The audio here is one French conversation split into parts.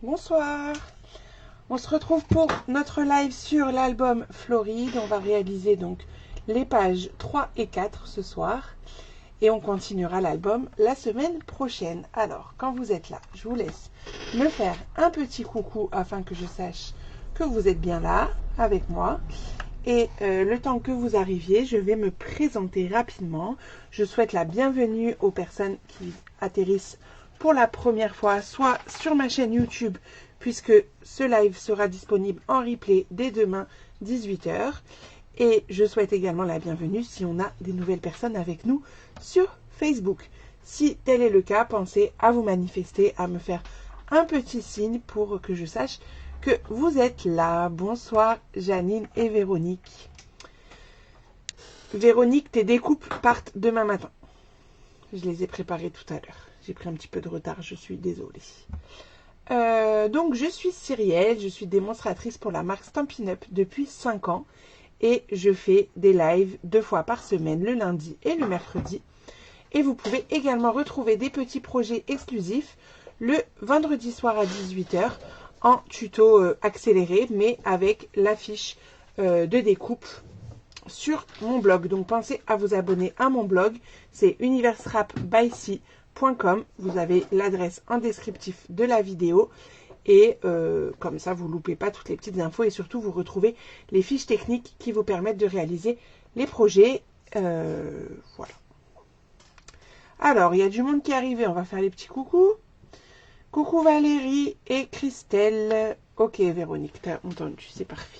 Bonsoir. On se retrouve pour notre live sur l'album Floride. On va réaliser donc les pages 3 et 4 ce soir. Et on continuera l'album la semaine prochaine. Alors, quand vous êtes là, je vous laisse me faire un petit coucou afin que je sache que vous êtes bien là avec moi. Et le temps que vous arriviez, je vais me présenter rapidement. Je souhaite la bienvenue aux personnes qui atterrissent pour la première fois, soit sur ma chaîne YouTube, puisque ce live sera disponible en replay dès demain 18 h. Et je souhaite également la bienvenue si on a des nouvelles personnes avec nous sur Facebook. Si tel est le cas, pensez à vous manifester, à me faire un petit signe pour que je sache que vous êtes là. Bonsoir Janine et Véronique. Véronique, tes découpes partent demain matin. Je les ai préparées tout à l'heure. J'ai pris un petit peu de retard, je suis désolée. Donc je suis Cyrielle, je suis démonstratrice pour la marque Stampin' Up depuis 5 ans. Et je fais des lives 2 fois par semaine, le lundi et le mercredi. Et vous pouvez également retrouver des petits projets exclusifs le vendredi soir à 18 h en tuto accéléré, mais avec la fiche de découpe sur mon blog. Donc pensez à vous abonner à mon blog, c'est universewrapbyc.com. Vous avez l'adresse en descriptif de la vidéo. Et comme ça, vous ne loupez pas toutes les petites infos et surtout, vous retrouvez les fiches techniques qui vous permettent de réaliser les projets. Voilà. Alors, il y a du monde qui est arrivé. On va faire les petits coucous. Coucou Valérie et Christelle. Ok, Véronique, t'as entendu, c'est parfait.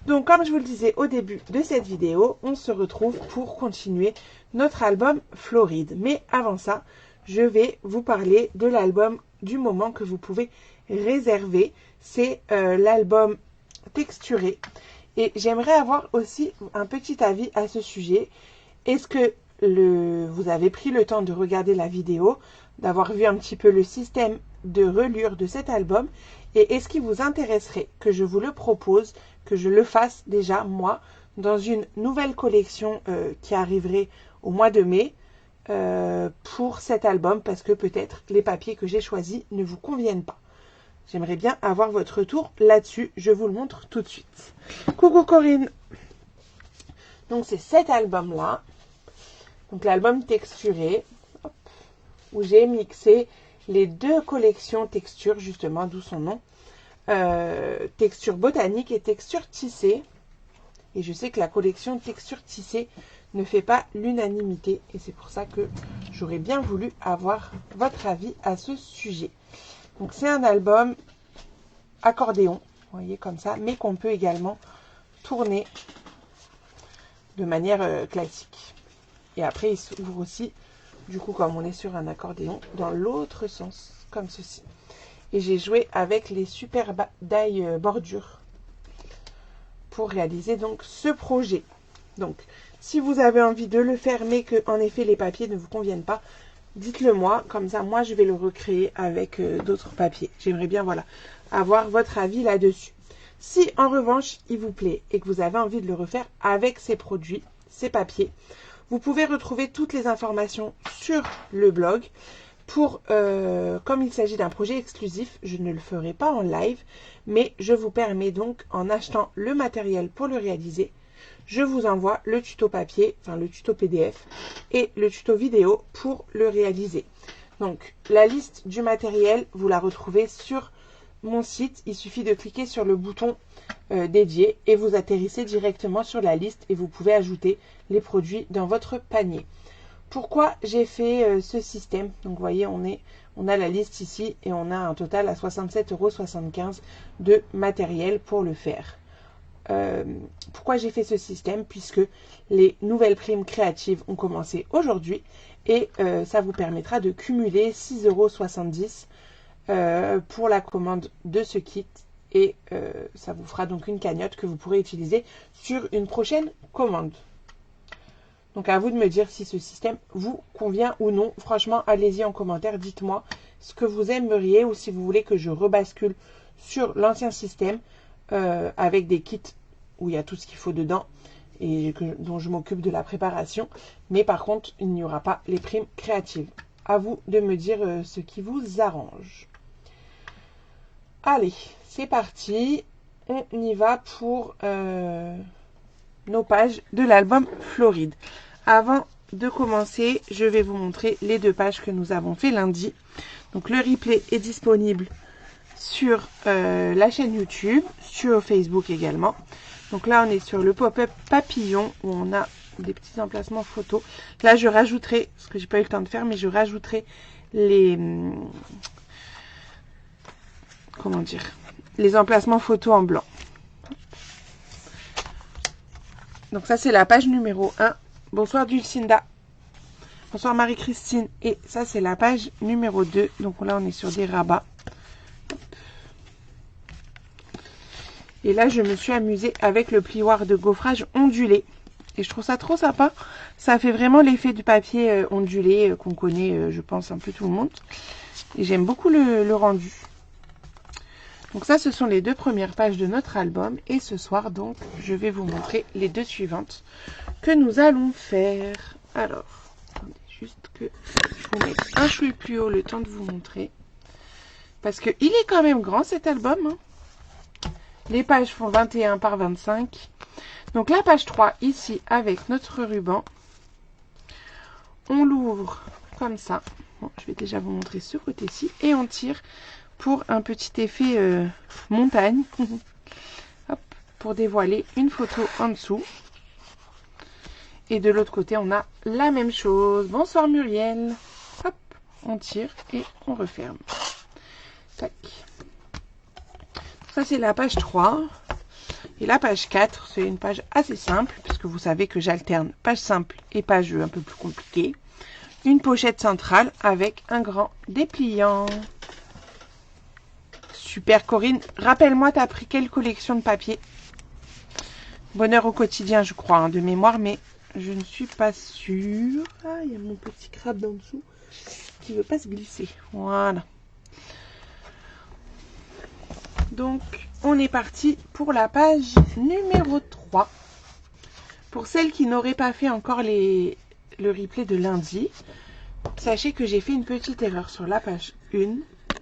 Donc, comme je vous le disais au début de cette vidéo, on se retrouve pour continuer notre album Floride. Mais avant ça, je vais vous parler de l'album du moment que vous pouvez réserver. C'est l'album texturé. Et j'aimerais avoir aussi un petit avis à ce sujet. Est-ce que vous avez pris le temps de regarder la vidéo, d'avoir vu un petit peu le système de relure de cet album? Et est-ce qu'il vous intéresserait que je vous le propose, que je le fasse déjà moi, dans une nouvelle collection qui arriverait au mois de mai pour cet album, parce que peut-être les papiers que j'ai choisis ne vous conviennent pas. J'aimerais bien avoir votre retour là-dessus. Je vous le montre tout de suite. Coucou Corinne. Donc c'est cet album-là. Donc l'album texturé. Hop, où j'ai mixé les 2 collections texture, justement, d'où son nom. Texture botanique et texture tissée. Et je sais que la collection texture tissée ne fait pas l'unanimité. Et c'est pour ça que j'aurais bien voulu avoir votre avis à ce sujet. Donc c'est un album accordéon, vous voyez comme ça, mais qu'on peut également tourner de manière classique. Et après il s'ouvre aussi, du coup comme on est sur un accordéon, dans l'autre sens, comme ceci. Et j'ai joué avec les super die bordures pour réaliser donc ce projet. Donc si vous avez envie de le faire, mais que en effet les papiers ne vous conviennent pas, dites-le moi, comme ça moi je vais le recréer avec d'autres papiers. J'aimerais bien voilà avoir votre avis là-dessus. Si en revanche il vous plaît et que vous avez envie de le refaire avec ces produits, ces papiers, vous pouvez retrouver toutes les informations sur le blog. Comme il s'agit d'un projet exclusif, je ne le ferai pas en live, mais je vous permets donc, en achetant le matériel pour le réaliser, je vous envoie le tuto papier, enfin le tuto PDF et le tuto vidéo pour le réaliser. Donc la liste du matériel, vous la retrouvez sur mon site. Il suffit de cliquer sur le bouton dédié et vous atterrissez directement sur la liste et vous pouvez ajouter les produits dans votre panier. Pourquoi j'ai fait ce système? Donc vous voyez, on a la liste ici et on a un total à 67,75 € de matériel pour le faire. Pourquoi j'ai fait ce système? Puisque les nouvelles primes créatives ont commencé aujourd'hui et ça vous permettra de cumuler 6,70 € pour la commande de ce kit et ça vous fera donc une cagnotte que vous pourrez utiliser sur une prochaine commande. Donc à vous de me dire si ce système vous convient ou non. Franchement, allez-y en commentaire, dites-moi ce que vous aimeriez ou si vous voulez que je rebascule sur l'ancien système avec des kits où il y a tout ce qu'il faut dedans et dont je m'occupe de la préparation. Mais par contre, il n'y aura pas les primes créatives. À vous de me dire ce qui vous arrange. Allez, c'est parti. On y va pour nos pages de l'album Floride. Avant de commencer, je vais vous montrer les 2 pages que nous avons fait lundi. Donc le replay est disponible sur la chaîne YouTube, sur Facebook également. Donc là, on est sur le pop-up papillon où on a des petits emplacements photos. Là, je rajouterai, ce que j'ai pas eu le temps de faire, mais je rajouterai les... comment dire, les emplacements photos en blanc. Donc ça, c'est la page numéro 1. Bonsoir Dulcinda. Bonsoir Marie-Christine. Et ça, c'est la page numéro 2. Donc là, on est sur des rabats. Et là, je me suis amusée avec le plioir de gaufrage ondulé. Et je trouve ça trop sympa. Ça fait vraiment l'effet du papier ondulé qu'on connaît, je pense, un peu tout le monde. Et j'aime beaucoup le rendu. Donc ça, ce sont les 2 premières pages de notre album. Et ce soir, donc, je vais vous montrer les 2 suivantes que nous allons faire. Alors, attendez juste que je vous mette un chouï plus haut le temps de vous montrer. Parce qu'il est quand même grand cet album. Hein. Les pages font 21 par 25. Donc la page 3, ici, avec notre ruban. On l'ouvre comme ça. Bon, je vais déjà vous montrer ce côté-ci. Et on tire pour un petit effet montagne. Hop, pour dévoiler une photo en dessous. Et de l'autre côté, on a la même chose. Bonsoir Muriel. Hop, on tire et on referme. Tac. Ça, c'est la page 3. Et la page 4, c'est une page assez simple, puisque vous savez que j'alterne page simple et page un peu plus compliquée. Une pochette centrale avec un grand dépliant. Super Corinne. Rappelle-moi, tu as pris quelle collection de papier? Bonheur au quotidien, je crois, hein, de mémoire, mais je ne suis pas sûre. Ah, il y a mon petit crabe en dessous qui ne veut pas se glisser. Voilà. Donc, on est parti pour la page numéro 3. Pour celles qui n'auraient pas fait encore le replay de lundi, sachez que j'ai fait une petite erreur sur la page 1.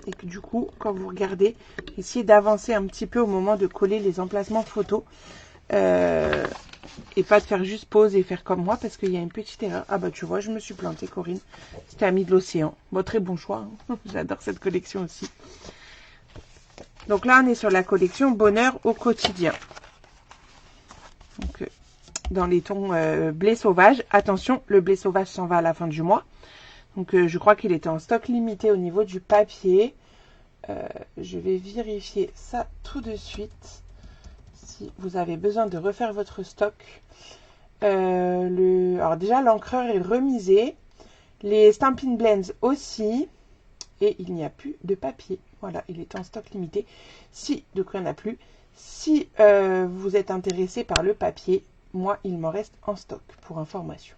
Et que du coup, quand vous regardez, essayez d'avancer un petit peu au moment de coller les emplacements photos. Et pas de faire juste pause et faire comme moi parce qu'il y a une petite erreur. Ah bah tu vois, je me suis plantée Corinne. C'était Ami de l'Océan. Bon, très bon choix. Hein. J'adore cette collection aussi. Donc là, on est sur la collection Bonheur au quotidien. Donc, dans les tons blé sauvage. Attention, le blé sauvage s'en va à la fin du mois. Donc, je crois qu'il était en stock limité au niveau du papier. Je vais vérifier ça tout de suite. Si vous avez besoin de refaire votre stock. Alors déjà, l'encreur est remisé. Les Stampin' Blends aussi. Et il n'y a plus de papier. Voilà, il est en stock limité. Si, donc il n'y en a plus. Si vous êtes intéressé par le papier, moi, il m'en reste en stock pour information.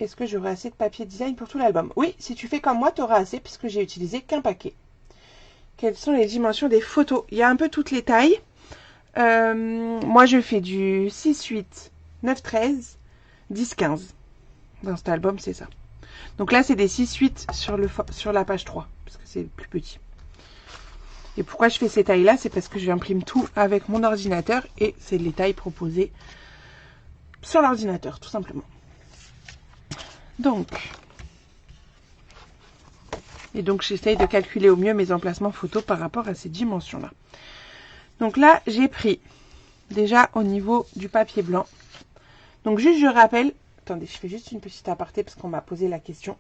Est-ce que j'aurai assez de papier design pour tout l'album? Oui, si tu fais comme moi, tu auras assez puisque j'ai utilisé qu'un paquet. Quelles sont les dimensions des photos? Il y a un peu toutes les tailles. Moi, je fais du 6-8, 9-13, 10-15. Dans cet album, c'est ça. Donc là, c'est des 6-8 sur la page 3, parce que c'est le plus petit. Et pourquoi je fais ces tailles-là? C'est parce que j'imprime tout avec mon ordinateur et c'est les tailles proposées sur l'ordinateur, tout simplement. Donc, j'essaye de calculer au mieux mes emplacements photos par rapport à ces dimensions-là. Donc là, j'ai pris déjà au niveau du papier blanc. Donc juste, je rappelle, attendez, je fais juste une petite aparté parce qu'on m'a posé la question.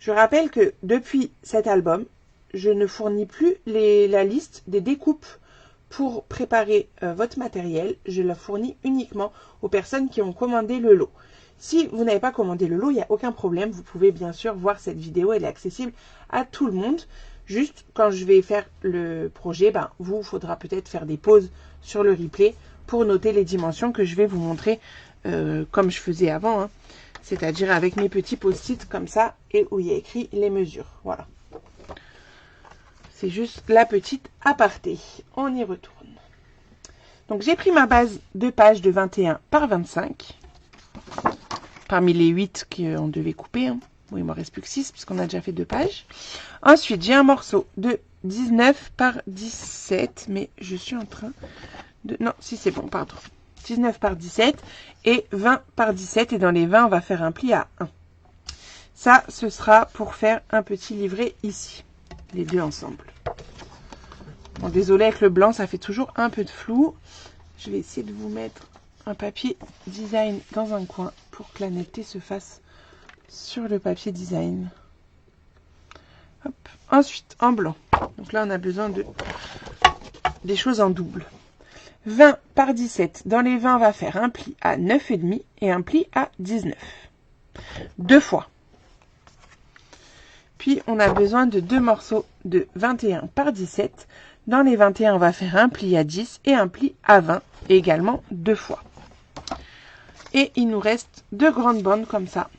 Je rappelle que depuis cet album, je ne fournis plus la liste des découpes pour préparer votre matériel. Je la fournis uniquement aux personnes qui ont commandé le lot. Si vous n'avez pas commandé le lot, il n'y a aucun problème. Vous pouvez bien sûr voir cette vidéo, elle est accessible à tout le monde. Juste quand je vais faire le projet, il faudra peut-être faire des pauses sur le replay pour noter les dimensions que je vais vous montrer comme je faisais avant. Hein. C'est-à-dire avec mes petits post-it comme ça et où il y a écrit les mesures. Voilà. C'est juste la petite aparté. On y retourne. Donc j'ai pris ma base de page de 21 par 25. Parmi les 8 qu'on devait couper. Hein. Bon, il ne m'en reste plus que 6 puisqu'on a déjà fait 2 pages. Ensuite, j'ai un morceau de 19 par 17, mais je suis en train de... Non, si c'est bon, pardon. 19 par 17 et 20 par 17. Et dans les 20, on va faire un pli à 1. Ça, ce sera pour faire un petit livret ici. Les deux ensemble. Bon, désolé, avec le blanc, ça fait toujours un peu de flou. Je vais essayer de vous mettre un papier design dans un coin pour que la netteté se fasse sur le papier design. Hop. Ensuite, en blanc. Donc là, on a besoin des choses en double. 20 par 17. Dans les 20, on va faire un pli à 9,5 et un pli à 19. 2 fois. Puis, on a besoin de 2 morceaux de 21 par 17. Dans les 21, on va faire un pli à 10 et un pli à 20, et également 2 fois. Et il nous reste 2 grandes bandes comme ça,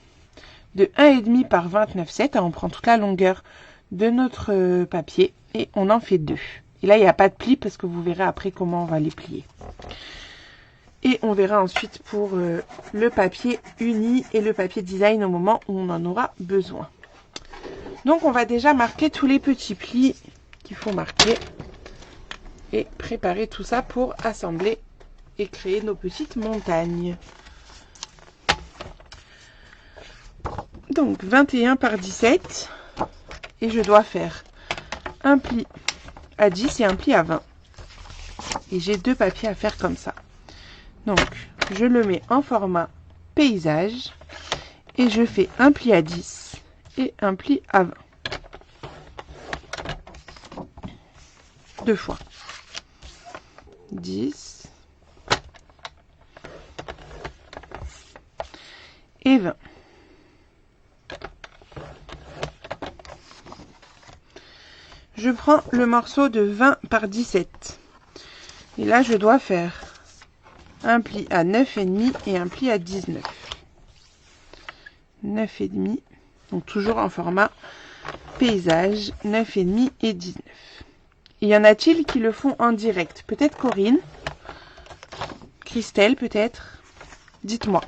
de 1,5 par 29,7. On prend toute la longueur de notre papier et on en fait 2. Et là, il n'y a pas de pli parce que vous verrez après comment on va les plier. Et on verra ensuite pour le papier uni et le papier design au moment où on en aura besoin. Donc, on va déjà marquer tous les petits plis qu'il faut marquer et préparer tout ça pour assembler et créer nos petites montagnes. Donc, 21 par 17 et je dois faire un pli à 10 et un pli à 20. Et j'ai 2 papiers à faire comme ça. Donc, je le mets en format paysage et je fais un pli à 10 et un pli à 20. 2 fois. 10 et 20. Je prends le morceau de 20 par 17. Et là, je dois faire un pli à 9,5 et un pli à 19. 9,5. Donc, toujours en format paysage, 9,5 et 19. Et y en a-t-il qui le font en direct? Peut-être Corinne, Christelle peut-être. Dites-moi,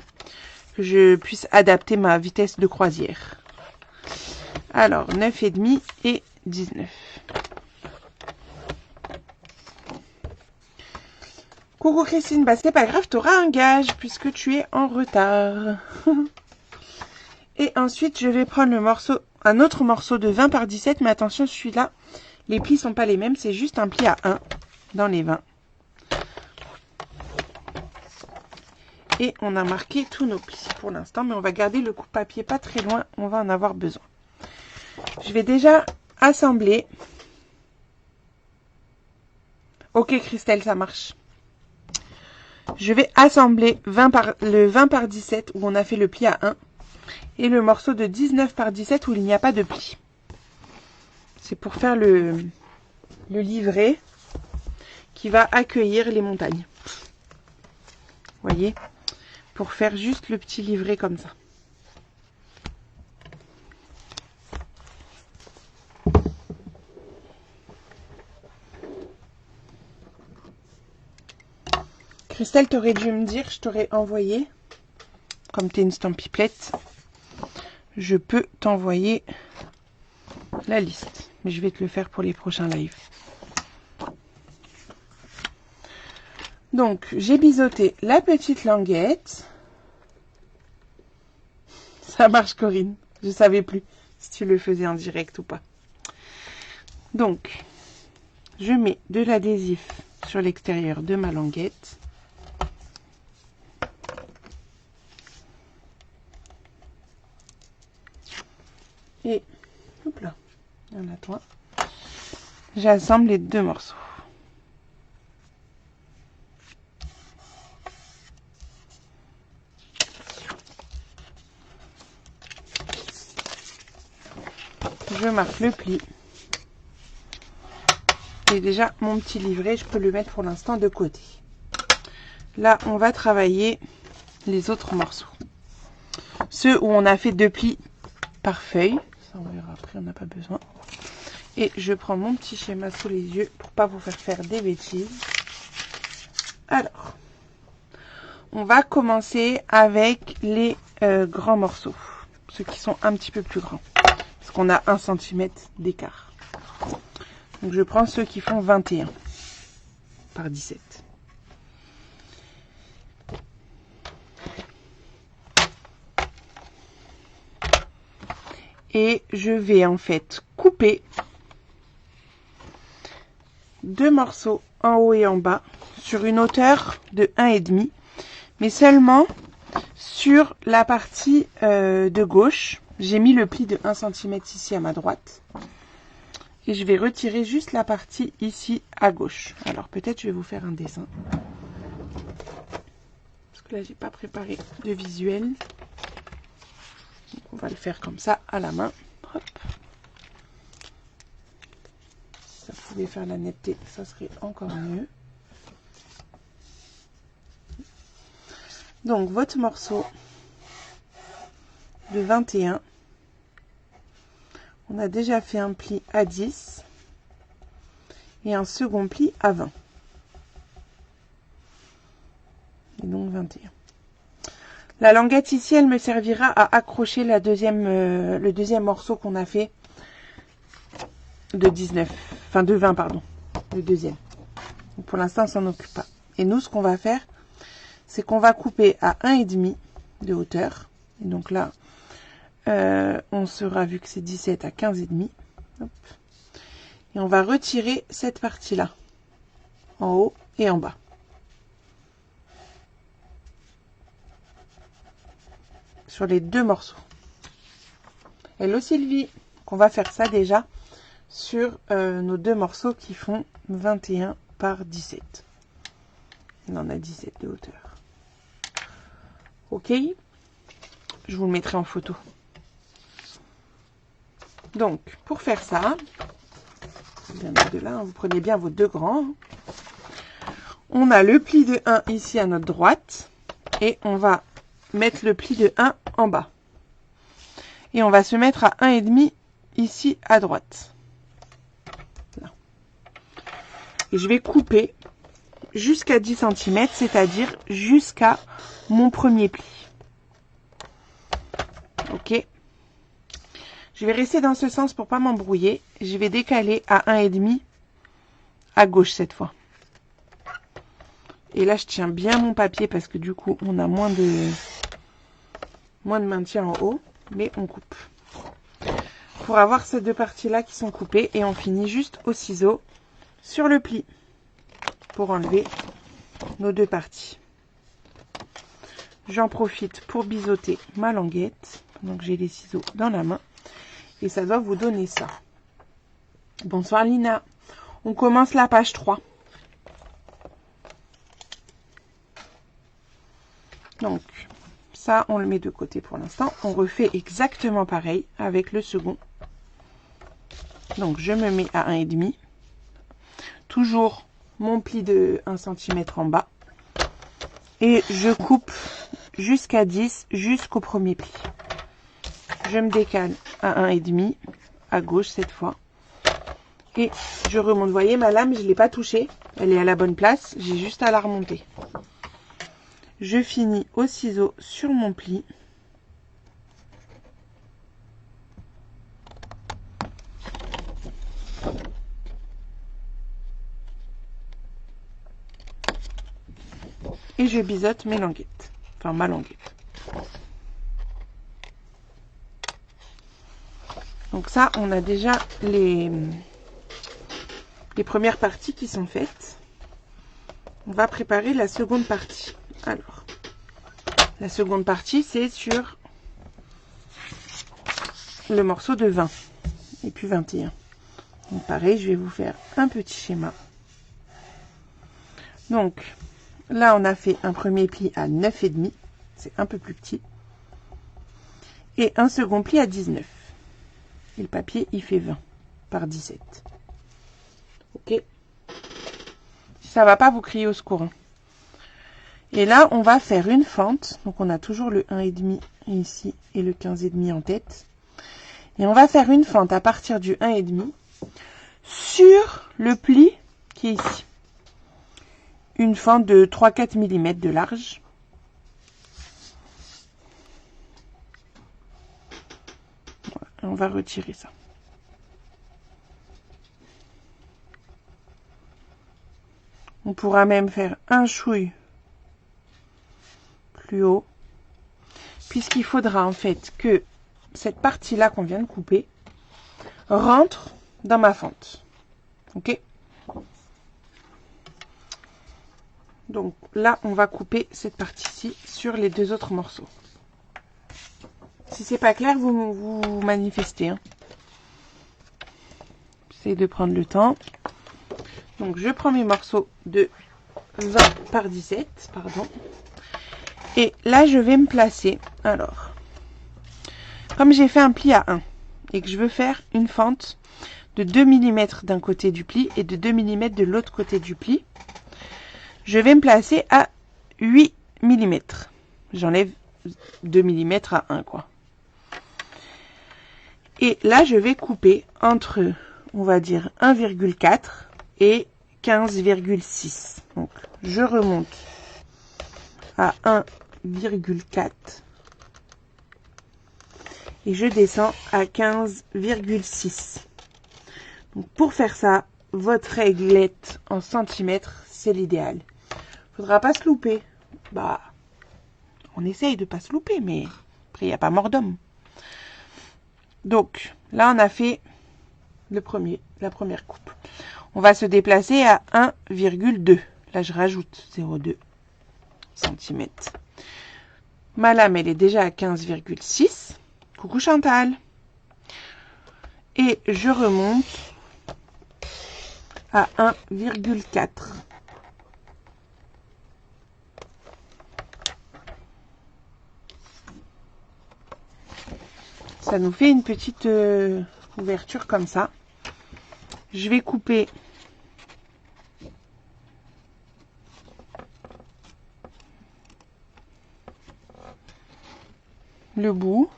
que je puisse adapter ma vitesse de croisière. Alors, 9,5 et 19. Coucou Christine, bah c'est pas grave, tu auras un gage puisque tu es en retard. Et ensuite, je vais prendre un autre morceau de 20 par 17, mais attention, celui-là, les plis sont pas les mêmes, c'est juste un pli à 1 dans les 20. Et on a marqué tous nos plis pour l'instant, mais on va garder le coupe-papier pas très loin, on va en avoir besoin. Je vais déjà assembler. Ok Christelle, ça marche. Je vais assembler le 20 par 17 où on a fait le pli à 1 et le morceau de 19 par 17 où il n'y a pas de pli. C'est pour faire le livret qui va accueillir les montagnes. Vous voyez? Pour faire juste le petit livret comme ça. Christelle, t'aurais dû me dire, je t'aurais envoyé, comme tu es une stampipelette, je peux t'envoyer la liste. Mais je vais te le faire pour les prochains lives. Donc, j'ai biseauté la petite languette. Ça marche, Corinne. Je ne savais plus si tu le faisais en direct ou pas. Donc, je mets de l'adhésif sur l'extérieur de ma languette. Et, hop là, il y en a toi. J'assemble les 2 morceaux. Je marque le pli. Et déjà, mon petit livret, je peux le mettre pour l'instant de côté. Là, on va travailler les autres morceaux. Ceux où on a fait 2 plis par feuille. Ça, on verra après, on n'a pas besoin. Et je prends mon petit schéma sous les yeux pour pas vous faire des bêtises. Alors, on va commencer avec les grands morceaux. Ceux qui sont un petit peu plus grands. Parce qu'on a 1 cm d'écart. Donc je prends ceux qui font 21 par 17. Et je vais en fait couper 2 morceaux en haut et en bas sur une hauteur de 1,5, mais seulement sur la partie de gauche. J'ai mis le pli de 1 cm ici à ma droite. Et je vais retirer juste la partie ici à gauche. Alors peut-être je vais vous faire un dessin. Parce que là, j'ai pas préparé de visuel. Donc, on va le faire comme ça à la main. Hop. Si ça pouvait faire la netteté, ça serait encore mieux. Donc votre morceau de 21, on a déjà fait un pli à 10 et un second pli à 20. Et donc 21. La languette ici, elle me servira à accrocher le deuxième morceau qu'on a fait de 19, enfin de 20 pardon, le deuxième. Donc pour l'instant, on s'en occupe pas. Et nous, ce qu'on va faire, c'est qu'on va couper à 1,5 de hauteur. Et donc là, on sera, vu que c'est 17, à 15,5. Hop. Et on va retirer cette partie-là, en haut et en bas. Sur les 2 morceaux. Hello Sylvie, qu'on va faire ça déjà sur nos 2 morceaux qui font 21 par 17. On en a 17 de hauteur. Ok, je vous le mettrai en photo. Donc, pour faire ça, bien de là, vous prenez bien vos 2 grands. On a le pli de 1 ici à notre droite et on va mettre le pli de 1 en bas. Et on va se mettre à 1,5 ici à droite. Là. Et je vais couper jusqu'à 10 cm, c'est-à-dire jusqu'à mon premier pli. Ok. Je vais rester dans ce sens pour pas m'embrouiller. Je vais décaler à 1,5 à gauche cette fois. Et là, je tiens bien mon papier parce que du coup, on a moins de maintien en haut. Mais on coupe. Pour avoir ces 2 parties-là qui sont coupées. Et on finit juste au ciseau sur le pli. Pour enlever nos 2 parties. J'en profite pour biseauter ma languette. Donc j'ai les ciseaux dans la main. Et ça doit vous donner ça. Bonsoir Lina. On commence la page 3. Donc, ça, on le met de côté pour l'instant. On refait exactement pareil avec le second. Donc, je me mets à 1,5. Toujours mon pli de 1 cm en bas. Et je coupe jusqu'à 10, jusqu'au premier pli. Je me décale à 1,5, à gauche cette fois. Et je remonte. Vous voyez, ma lame, je ne l'ai pas touchée. Elle est à la bonne place. J'ai juste à la remonter. Je finis au ciseau sur mon pli. Et je biseaute mes languettes. Enfin, ma languette. Donc ça, on a déjà les premières parties qui sont faites. On va préparer la seconde partie. Alors, la seconde partie, c'est sur le morceau de 20 et puis 21. Donc pareil, je vais vous faire un petit schéma. Donc là, on a fait un premier pli à 9,5. C'est un peu plus petit. Et un second pli à 19. Et le papier, il fait 20 par 17. Ok. Si ça va pas, vous criez au secours. Hein. Et là, on va faire une fente. Donc, on a toujours le 1,5 ici et le 15,5 en tête. Et on va faire une fente à partir du 1,5 sur le pli qui est ici. Une fente de 3-4 mm de large. Voilà. On va retirer ça. On pourra même faire un chouille plus haut, puisqu'il faudra en fait que cette partie-là qu'on vient de couper rentre dans ma fente. Ok? Donc là, on va couper cette partie-ci sur les deux autres morceaux. Si c'est pas clair, vous manifestez. Hein. J'essaie de prendre le temps. Donc je prends mes morceaux de 20 par 17, pardon. Et là, je vais me placer. Alors, comme j'ai fait un pli à 1 et que je veux faire une fente de 2 mm d'un côté du pli et de 2 mm de l'autre côté du pli, je vais me placer à 8 mm. J'enlève 2 mm à 1, quoi. Et là, je vais couper entre, on va dire, 1,4 et 15,6. Donc, je remonte à 1,4 et je descends à 15,6. Donc, pour faire ça, votre réglette en centimètres, c'est l'idéal. Faudra pas se louper. Bah, on essaye de pas se louper, mais après, il n'y a pas mort d'homme. Donc, là, on a fait la première coupe. On va se déplacer à 1,2. Là, je rajoute 0,2 cm. Ma lame, elle est déjà à 15,6. Coucou Chantal. Et je remonte à 1,4. Ça nous fait une petite ouverture comme ça. Je vais couper le bout.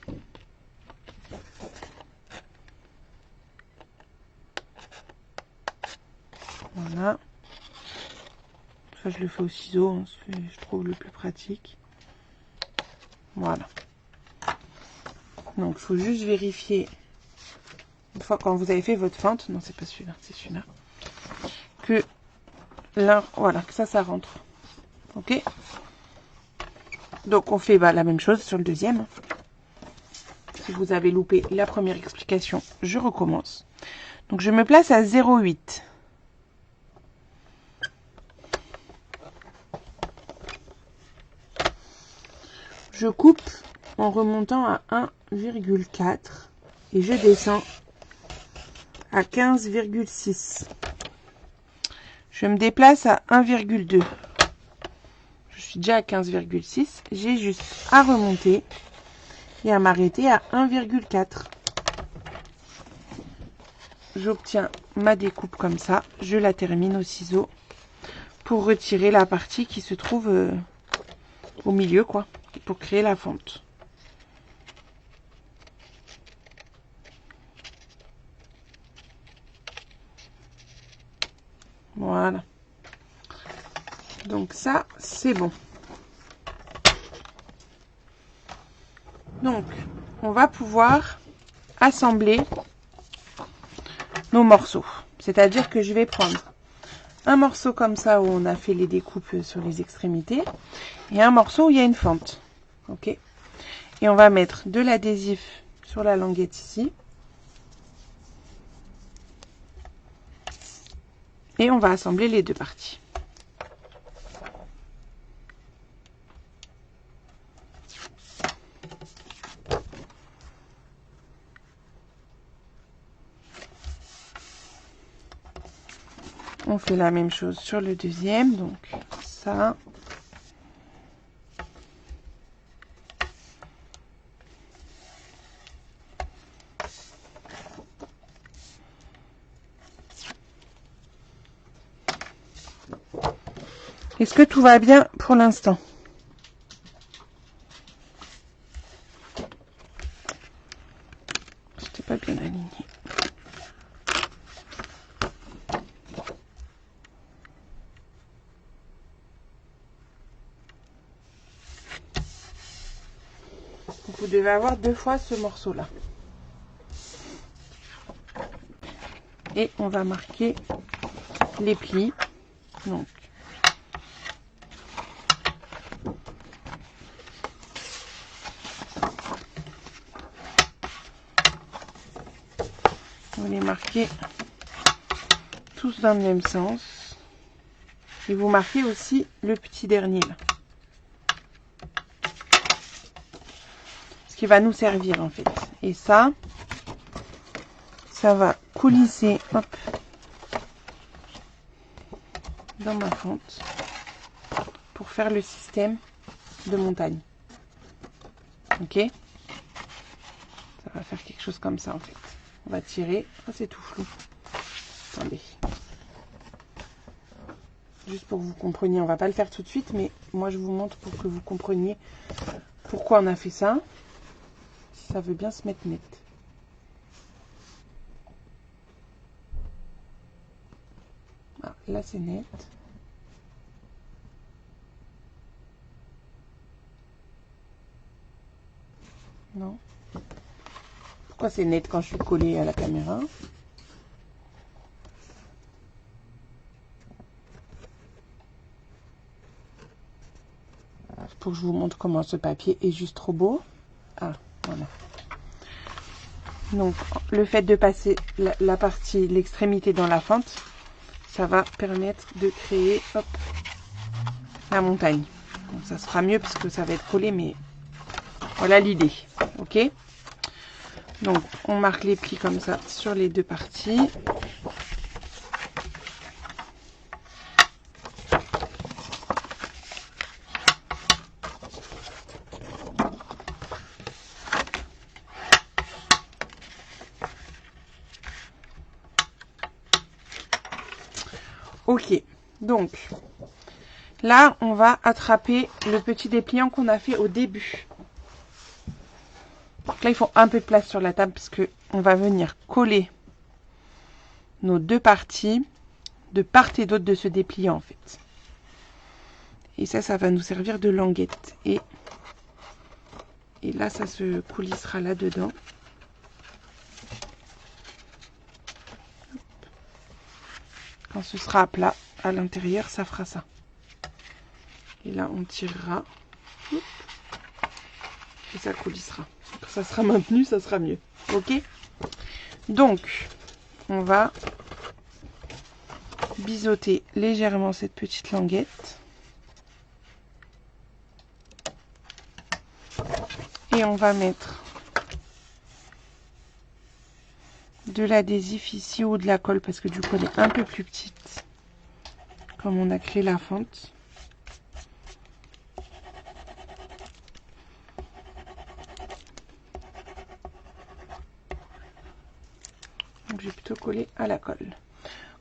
Voilà. Ça, je le fais au ciseau, hein, je trouve le plus pratique. Voilà. Donc, il faut juste vérifier, une fois quand vous avez fait votre fente, non, c'est pas celui-là, c'est celui-là, que là, voilà, que ça rentre. Ok? Donc, on fait la même chose sur le deuxième. Si vous avez loupé la première explication, je recommence. Donc, je me place à 0,8. Je coupe en remontant à 1,4 et je descends à 15,6. Je me déplace à 1,2. Je suis déjà à 15,6. J'ai juste à remonter et à m'arrêter à 1,4. J'obtiens ma découpe comme ça. Je la termine au ciseau pour retirer la partie qui se trouve au milieu, quoi, pour créer la fente. Voilà. Donc ça, c'est bon. Donc, on va pouvoir assembler nos morceaux. C'est-à-dire que je vais prendre un morceau comme ça où on a fait les découpes sur les extrémités et un morceau où il y a une fente. Ok. Et on va mettre de l'adhésif sur la languette ici. Et on va assembler les deux parties. On fait la même chose sur le deuxième, donc ça. Est-ce que tout va bien pour l'instant? C'était pas bien aligné. Vous devez avoir 2 fois ce morceau-là. Et on va marquer les plis. Donc, Vous les marquez tous dans le même sens. Et vous marquez aussi le petit dernier là. Ce qui va nous servir en fait. Et ça va coulisser, hop, dans ma fente pour faire le système de montagne. Ok, ça va faire quelque chose comme ça en fait. On va tirer. Ah, c'est tout flou. Attendez. Juste pour que vous compreniez. On va pas le faire tout de suite, mais moi je vous montre pour que vous compreniez pourquoi on a fait ça. Si ça veut bien se mettre net. Ah, là c'est net. Non. Pourquoi c'est net quand je suis collée à la caméra? Pour que je vous montre comment ce papier est juste trop beau. Ah, voilà. Donc, le fait de passer la partie, l'extrémité dans la fente, ça va permettre de créer, hop, la montagne. Donc, ça sera mieux parce que ça va être collé, mais voilà l'idée. Ok? Donc, on marque les plis comme ça sur les deux parties. Ok, donc là, on va attraper le petit dépliant qu'on a fait au début. Donc là, il faut un peu de place sur la table puisque on va venir coller nos deux parties de part et d'autre de ce dépliant en fait. Et ça va nous servir de languette. Et là, ça se coulissera là-dedans. Quand ce sera à plat, à l'intérieur, ça fera ça. Et là, on tirera. Et ça coulissera. Quand ça sera maintenu, ça sera mieux. Ok? Donc, on va biseauter légèrement cette petite languette. Et on va mettre de l'adhésif ici ou de la colle parce que du coup elle est un peu plus petite. Comme on a créé la fente. Donc je vais plutôt coller à la colle.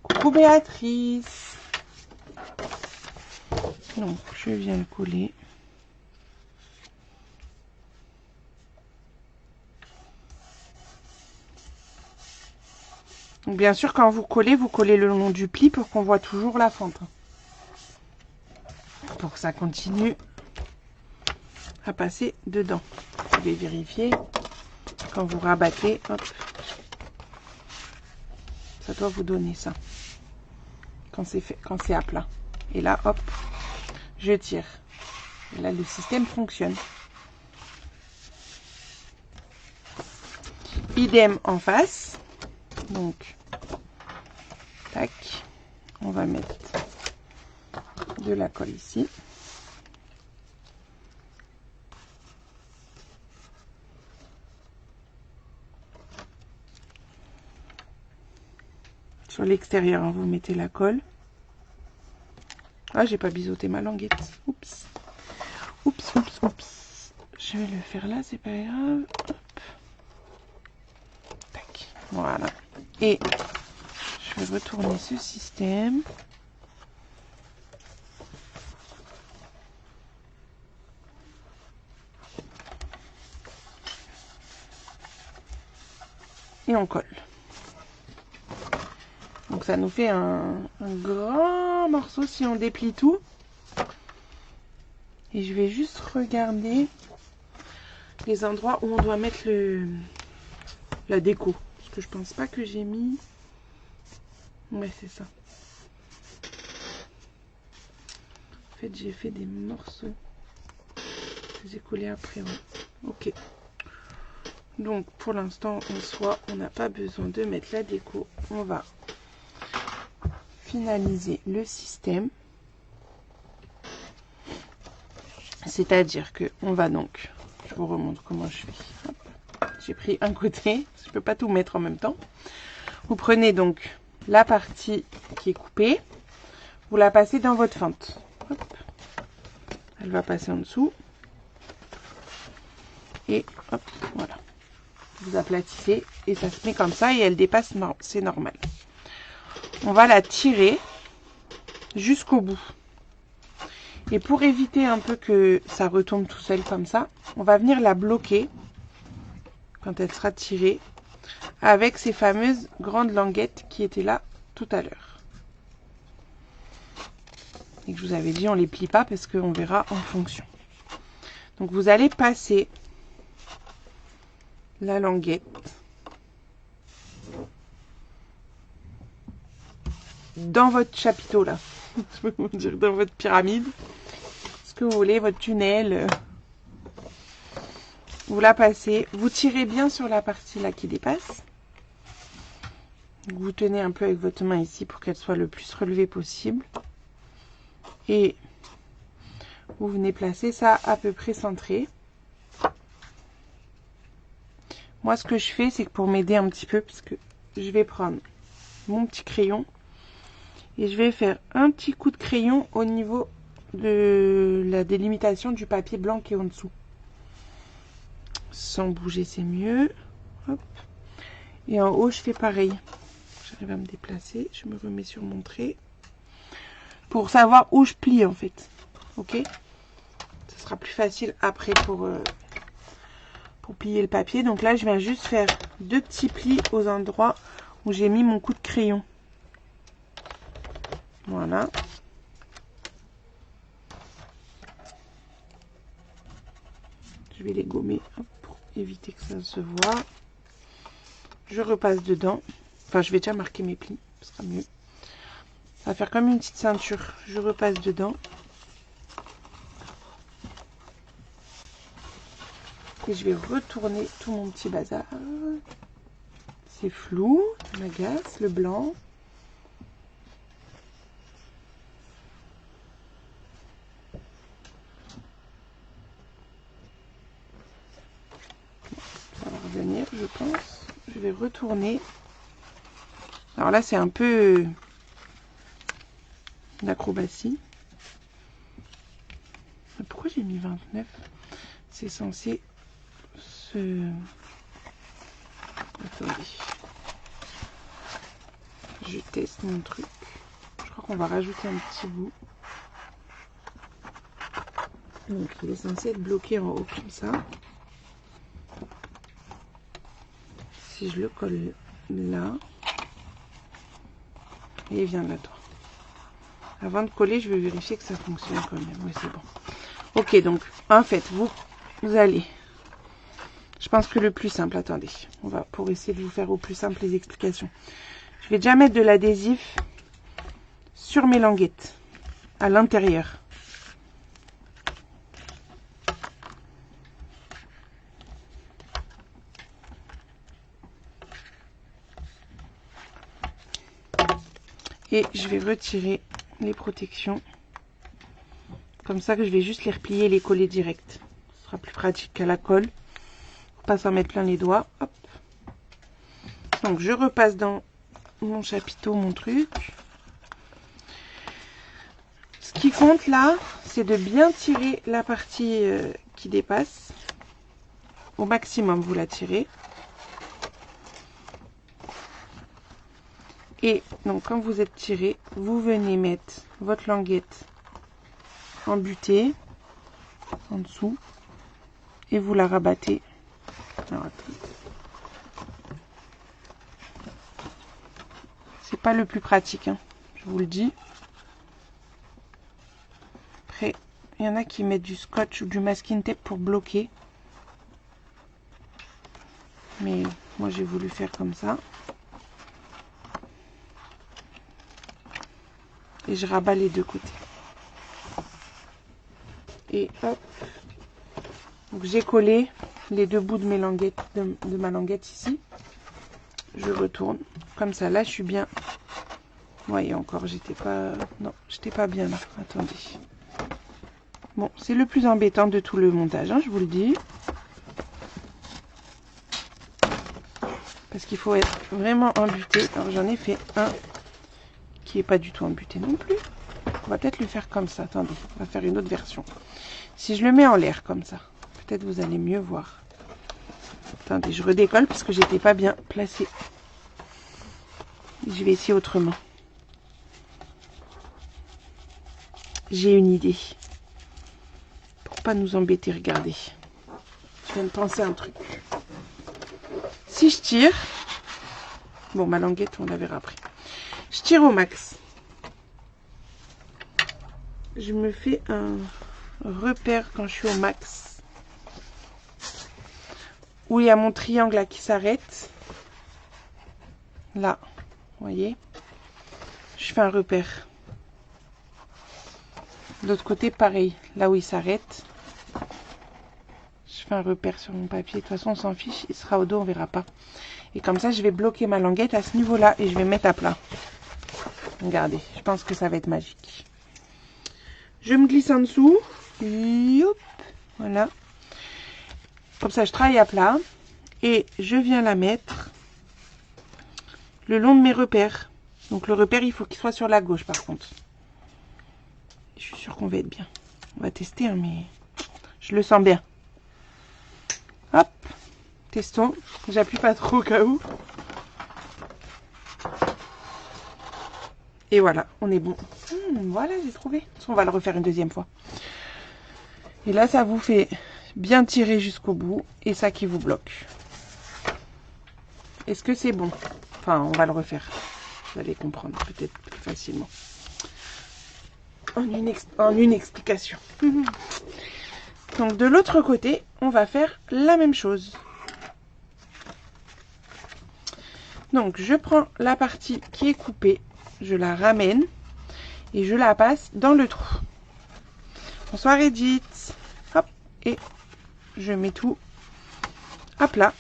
Coucou Béatrice. Donc je viens le coller. Donc bien sûr quand vous collez le long du pli pour qu'on voit toujours la fente. Pour que ça continue à passer dedans. Vous pouvez vérifier quand vous rabattez, hop. Ça doit vous donner ça. Quand c'est fait, quand c'est à plat. Et là, hop, je tire. Et là, le système fonctionne. Idem en face. Donc, tac. On va mettre de la colle ici. Sur l'extérieur, hein, vous mettez la colle. Ah, j'ai pas biseauté ma languette. Oups. Oups, oups, oups. Je vais le faire là, c'est pas grave. Hop. Tac. Voilà. Et je vais retourner ce système. Et on colle. Donc ça nous fait un grand morceau si on déplie tout. Et je vais juste regarder les endroits où on doit mettre la déco. Parce que je pense pas que j'ai mis... Ouais, c'est ça. En fait, j'ai fait des morceaux que j'ai collés après. Ouais. Ok. Donc pour l'instant en soi on n'a pas besoin de mettre la déco. On va finaliser le système. C'est-à-dire que on va donc, je vous remontre comment je fais. J'ai pris un côté, je peux pas tout mettre en même temps. Vous prenez donc la partie qui est coupée, vous la passez dans votre fente. Hop. Elle va passer en dessous. Et hop, voilà. Vous aplatissez et ça se met comme ça et elle dépasse, c'est normal. On va la tirer jusqu'au bout. Et pour éviter un peu que ça retombe tout seul comme ça, on va venir la bloquer quand elle sera tirée avec ces fameuses grandes languettes qui étaient là tout à l'heure. Et que je vous avais dit, on les plie pas parce qu'on verra en fonction. Donc vous allez passer la languette dans votre chapiteau là. Je peux vous dire dans votre pyramide. Ce que vous voulez, votre tunnel. Vous la passez, vous tirez bien sur la partie là qui dépasse. Vous tenez un peu avec votre main ici pour qu'elle soit le plus relevée possible. Et vous venez placer ça à peu près centré. Moi ce que je fais, c'est que pour m'aider un petit peu, parce que je vais prendre mon petit crayon et je vais faire un petit coup de crayon au niveau de la délimitation du papier blanc qui est en dessous. Sans bouger, c'est mieux. Hop. Et en haut, je fais pareil. J'arrive à me déplacer. Je me remets sur mon trait. Pour savoir où je plie, en fait. Ok? Ce sera plus facile après pour plier le papier. Donc là, je viens juste faire 2 petits plis aux endroits où j'ai mis mon coup de crayon. Voilà. Je vais les gommer pour éviter que ça se voit. Je repasse dedans. Enfin, je vais déjà marquer mes plis. Ce sera mieux. Ça va faire comme une petite ceinture. Je repasse dedans. Et je vais retourner tout mon petit bazar. C'est flou. Ça m'agace. Le blanc. Ça va revenir, je pense. Je vais retourner. Alors là, c'est un peu d'acrobatie. Pourquoi j'ai mis 29? C'est censé se... Attendez. Je teste mon truc. Je crois qu'on va rajouter un petit bout. Donc il est censé être bloqué en haut comme ça. Si je le colle là. Et il vient là-dedans. Avant de coller, je vais vérifier que ça fonctionne quand même. Oui, c'est bon. Ok, donc en fait, vous allez... Je pense que le plus simple, attendez. On va pour essayer de vous faire au plus simple les explications. Je vais déjà mettre de l'adhésif sur mes languettes, à l'intérieur. Et je vais retirer les protections. Comme ça que je vais juste les replier et les coller direct. Ce sera plus pratique qu'à la colle. Faut pas s'en mettre plein les doigts. Hop. Donc je repasse dans mon chapiteau, mon truc. Ce qui compte là, c'est de bien tirer la partie qui dépasse. Au maximum, vous la tirez. Et donc quand vous êtes tiré, vous venez mettre votre languette en butée, en dessous, et vous la rabattez. Alors, c'est pas le plus pratique, hein, je vous le dis. Après, il y en a qui mettent du scotch ou du masking tape pour bloquer. Mais moi j'ai voulu faire comme ça. Et je rabats les deux côtés. Et hop. Donc j'ai collé. les deux bouts de mes languettes, de ma languette ici. Je retourne. Comme ça, là, je suis bien. Voyez, encore, j'étais pas... Non, j'étais pas bien là. Attendez. Bon, c'est le plus embêtant de tout le montage, hein, je vous le dis. Parce qu'il faut être vraiment embuté. Alors, j'en ai fait un qui est pas du tout embuté non plus. On va peut-être le faire comme ça. Attendez, on va faire une autre version. Si je le mets en l'air comme ça, peut-être vous allez mieux voir. Attendez, je redécolle parce que j'étais pas bien placée. Je vais essayer autrement. J'ai une idée. Pour pas nous embêter, regardez. Je viens de penser à un truc. Si je tire... Bon, ma languette, on la verra après. Je tire au max. Je me fais un repère quand je suis au max. Où il y a mon triangle là qui s'arrête. Là, vous voyez. Je fais un repère. De l'autre côté, pareil. Là où il s'arrête. Je fais un repère sur mon papier. De toute façon, on s'en fiche. Il sera au dos, on verra pas. Et comme ça, je vais bloquer ma languette à ce niveau-là. Et je vais mettre à plat. Regardez, je pense que ça va être magique. Je me glisse en dessous. Youp, voilà. Comme ça, je travaille à plat. Et je viens la mettre le long de mes repères. Donc le repère, il faut qu'il soit sur la gauche par contre. Je suis sûre qu'on va être bien. On va tester, hein, mais je le sens bien. Hop, testons. J'appuie pas trop au cas où. Et voilà, on est bon. Voilà, j'ai trouvé. On va le refaire une deuxième fois. Et là, ça vous fait bien tirer jusqu'au bout. Et ça qui vous bloque. Est-ce que c'est bon? Enfin, on va le refaire. Vous allez comprendre peut-être plus facilement. En une explication. Donc, de l'autre côté, on va faire la même chose. Donc, je prends la partie qui est coupée. Je la ramène. Et je la passe dans le trou. Bonsoir Edith. Hop. Et je mets tout à plat.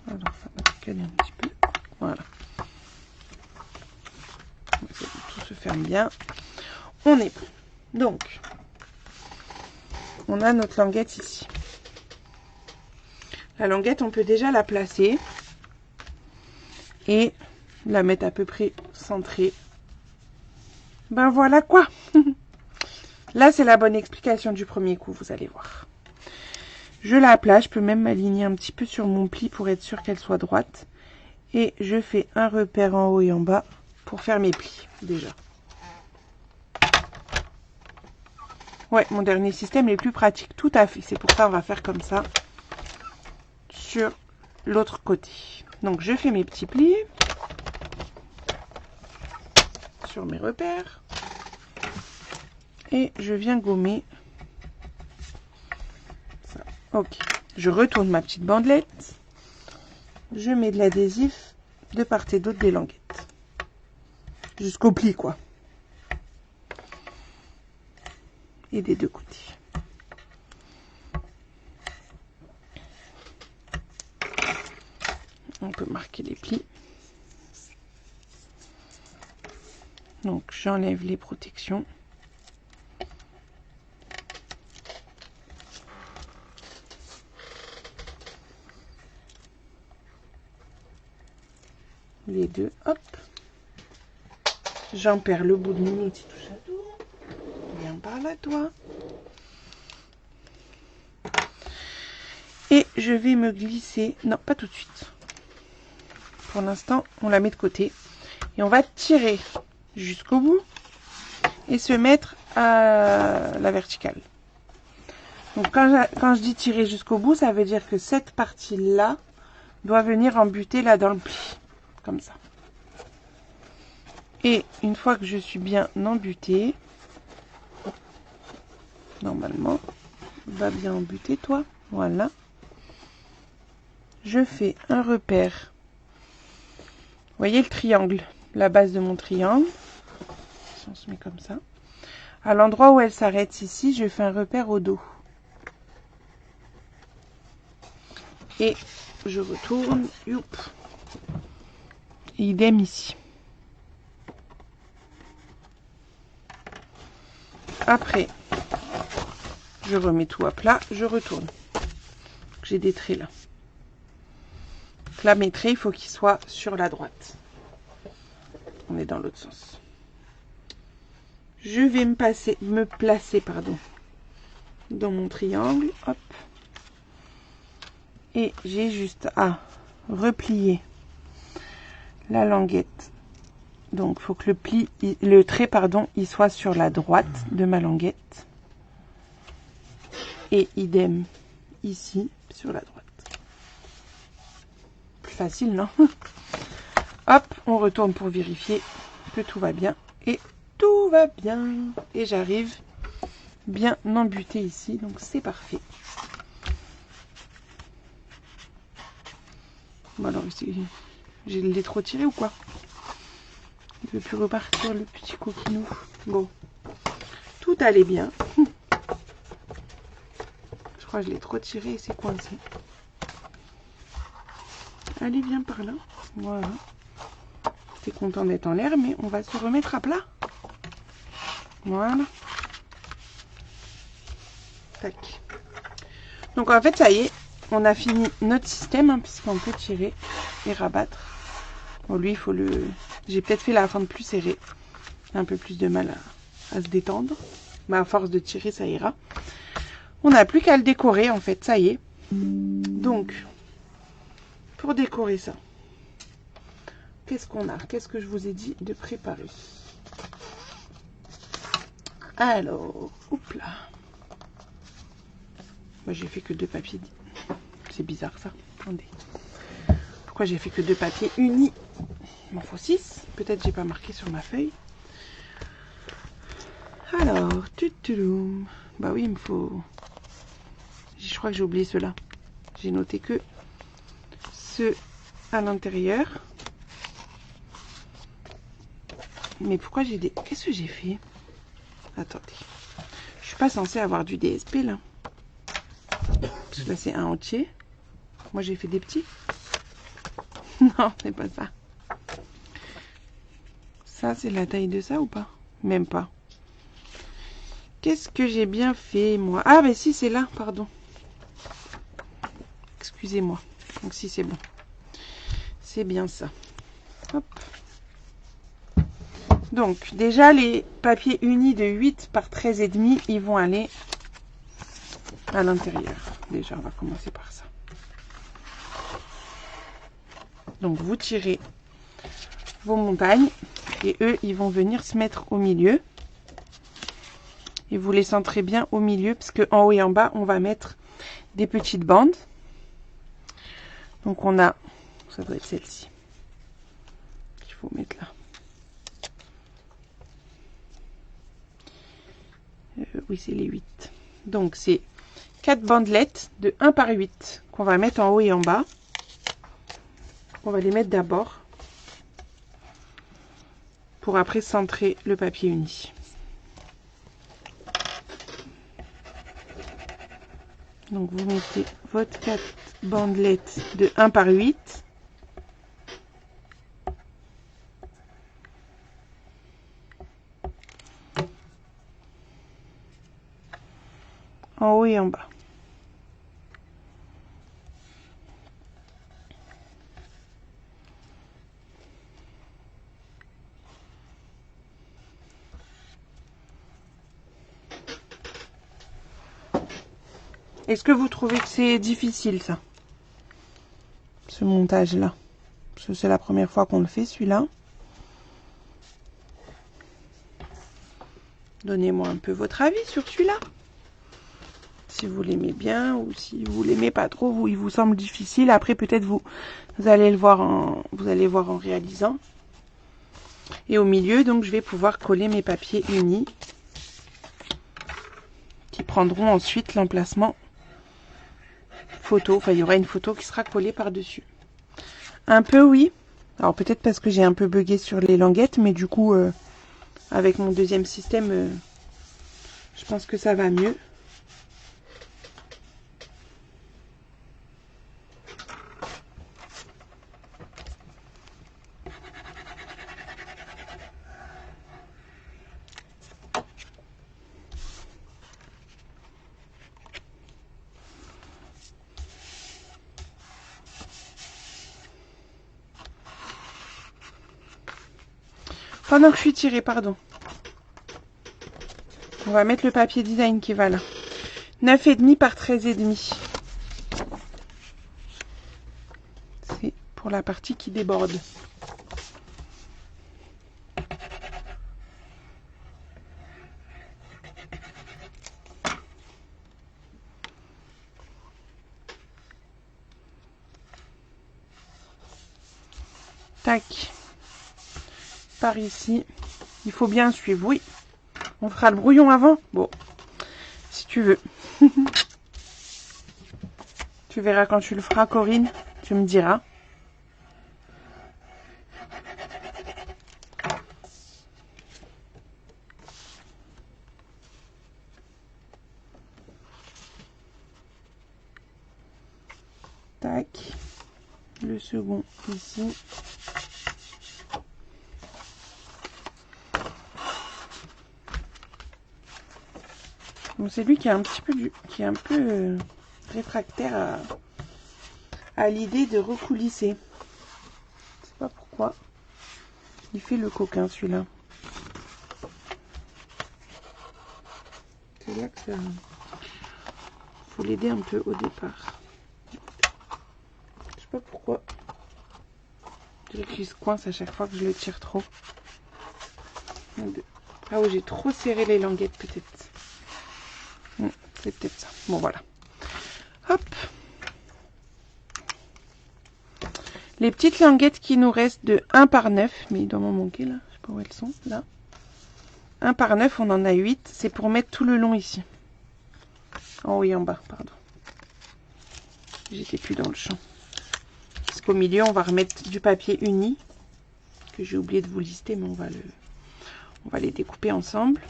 Alors, ça va décaler un petit peu. Voilà. Tout se ferme bien. On est bon. Donc, on a notre languette ici. La languette, on peut déjà la placer et la mettre à peu près centrée. Ben voilà quoi. Là, c'est la bonne explication du premier coup, vous allez voir. Je la place, je peux même m'aligner un petit peu sur mon pli pour être sûr qu'elle soit droite. Et je fais un repère en haut et en bas pour faire mes plis, déjà. Ouais, mon dernier système est plus pratique, tout à fait. C'est pour ça qu'on va faire comme ça sur l'autre côté. Donc, je fais mes petits plis sur mes repères. Et je viens gommer ça. Ok. Je retourne ma petite bandelette. Je mets de l'adhésif de part et d'autre des languettes. Jusqu'au pli, quoi. Et des deux côtés. On peut marquer les plis. Donc, j'enlève les protections. Les deux, hop. J'en perds le bout de mon outil touche à tout. Viens par là, toi. Et je vais me glisser. Non, pas tout de suite. Pour l'instant, on la met de côté. Et on va tirer jusqu'au bout. Et se mettre à la verticale. Donc, quand je dis tirer jusqu'au bout, ça veut dire que cette partie-là doit venir embuter là dans le pli. Comme ça. Et une fois que je suis bien embutée, normalement, va bien embuter toi. Voilà. Je fais un repère. Vous voyez le triangle, la base de mon triangle. si on se met comme ça. À l'endroit où elle s'arrête ici, je fais un repère au dos. Et je retourne. Youp. Et idem ici. Après, je remets tout à plat, je retourne. J'ai des traits là. Donc là, mes traits, il faut qu'ils soient sur la droite. On est dans l'autre sens. Je vais me placer dans mon triangle. Hop. Et j'ai juste à replier la languette. Donc, il faut que le trait, il soit sur la droite de ma languette. Et idem ici, sur la droite. Plus facile, non? Hop, on retourne pour vérifier que tout va bien. Et tout va bien. Et j'arrive bien embuté ici, donc c'est parfait. Bon alors, j'ai trop tiré ou quoi? Il ne veut plus repartir, le petit coquinou. Bon, tout allait bien. Je crois que je l'ai trop tiré et c'est coincé. Allez, viens par là. Voilà. T'es content d'être en l'air, mais on va se remettre à plat. Voilà. Tac. Donc en fait, ça y est, on a fini notre système, hein, puisqu'on peut tirer et rabattre. Bon, lui, il faut le... J'ai peut-être fait la fente plus serrée. Un peu plus de mal à se détendre. Mais à force de tirer, ça ira. On n'a plus qu'à le décorer, en fait, ça y est. Donc, pour décorer ça, qu'est-ce qu'on a? Qu'est-ce que je vous ai dit de préparer? Alors, hop là. Moi, j'ai fait que 2 papiers. C'est bizarre, ça. Attendez. Pourquoi j'ai fait que 2 papiers unis? Il m'en faut 6. Peut-être j'ai pas marqué sur ma feuille. Alors, bah oui, il me faut... Je crois que j'ai oublié ceux-là. J'ai noté que ceux à l'intérieur. Mais pourquoi j'ai des... Qu'est-ce que j'ai fait? Attendez. Je suis pas censée avoir du DSP, là. Parce que là, c'est un entier. Moi, j'ai fait des petits. Non, c'est pas ça. Ça, c'est la taille de ça ou pas? Même pas. Qu'est-ce que j'ai bien fait, moi? Ah, mais si, c'est là, pardon. Excusez-moi. Donc, si, c'est bon. C'est bien ça. Hop. Donc, déjà, les papiers unis de 8 par 13,5, ils vont aller à l'intérieur. Déjà, on va commencer par ça. Donc, vous tirez vos montagnes et eux, ils vont venir se mettre au milieu. Et vous les centrez bien au milieu parce qu'en haut et en bas, on va mettre des petites bandes. Donc, on a... Ça doit être celle-ci qu'il faut mettre là. Oui, c'est les 8. Donc, c'est 4 bandelettes de 1 par 8 qu'on va mettre en haut et en bas. On va les mettre d'abord pour après centrer le papier uni. Donc, vous mettez votre 4 bandelettes de 1 par 8. En haut et en bas. Est-ce que vous trouvez que c'est difficile, ça? Ce montage-là. Parce que c'est la première fois qu'on le fait, celui-là. Donnez-moi un peu votre avis sur celui-là. Si vous l'aimez bien ou si vous l'aimez pas trop, ou il vous semble difficile. Après, peut-être vous allez le voir en réalisant. Et au milieu, donc, je vais pouvoir coller mes papiers unis qui prendront ensuite l'emplacement photo. Enfin, il y aura une photo qui sera collée par-dessus. Un peu, oui. Alors, peut-être parce que j'ai un peu bugué sur les languettes, mais du coup, avec mon deuxième système, je pense que ça va mieux. Pendant que je suis tirée, pardon. On va mettre le papier design qui va là. 9,5 par 13,5. C'est pour la partie qui déborde. Tac. Par ici. Il faut bien suivre, oui. On fera le brouillon avant. Bon, si tu veux. Tu verras quand tu le feras, Corinne. Tu me diras. Tac. Le second ici. Bon, c'est lui qui est un petit peu réfractaire à l'idée de recoulisser. Je sais pas pourquoi. Il fait le coquin celui-là. C'est là que ça... faut l'aider un peu au départ. Je sais pas pourquoi. Je dirais qu'il se coince à chaque fois que je le tire trop. Ah oui, j'ai trop serré les languettes peut-être. C'est peut-être ça. Bon, voilà. Hop. Les petites languettes qui nous restent de 1 par 9, mais il doit m'en manquer là. Je sais pas où elles sont. Là. 1 par 9, on en a 8. C'est pour mettre tout le long ici. Oh oui, en bas, pardon. J'étais plus dans le champ. Parce qu'au milieu, on va remettre du papier uni. Que j'ai oublié de vous lister, mais on va les découper ensemble.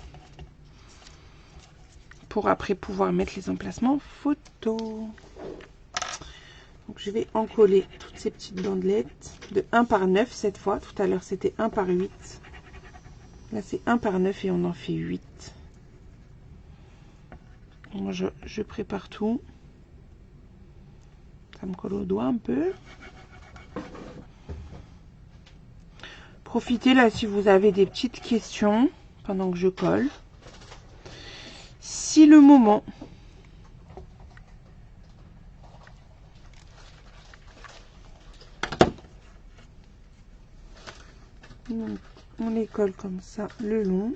Pour après pouvoir mettre les emplacements photo. Donc je vais encoller toutes ces petites bandelettes de 1 par 9 cette fois. Tout à l'heure c'était 1 par 8. Là c'est 1 par 9 et on en fait 8. Donc je prépare tout. Ça me colle au doigt un peu. Profitez là si vous avez des petites questions pendant que je colle. Si le moment on les colle comme ça le long.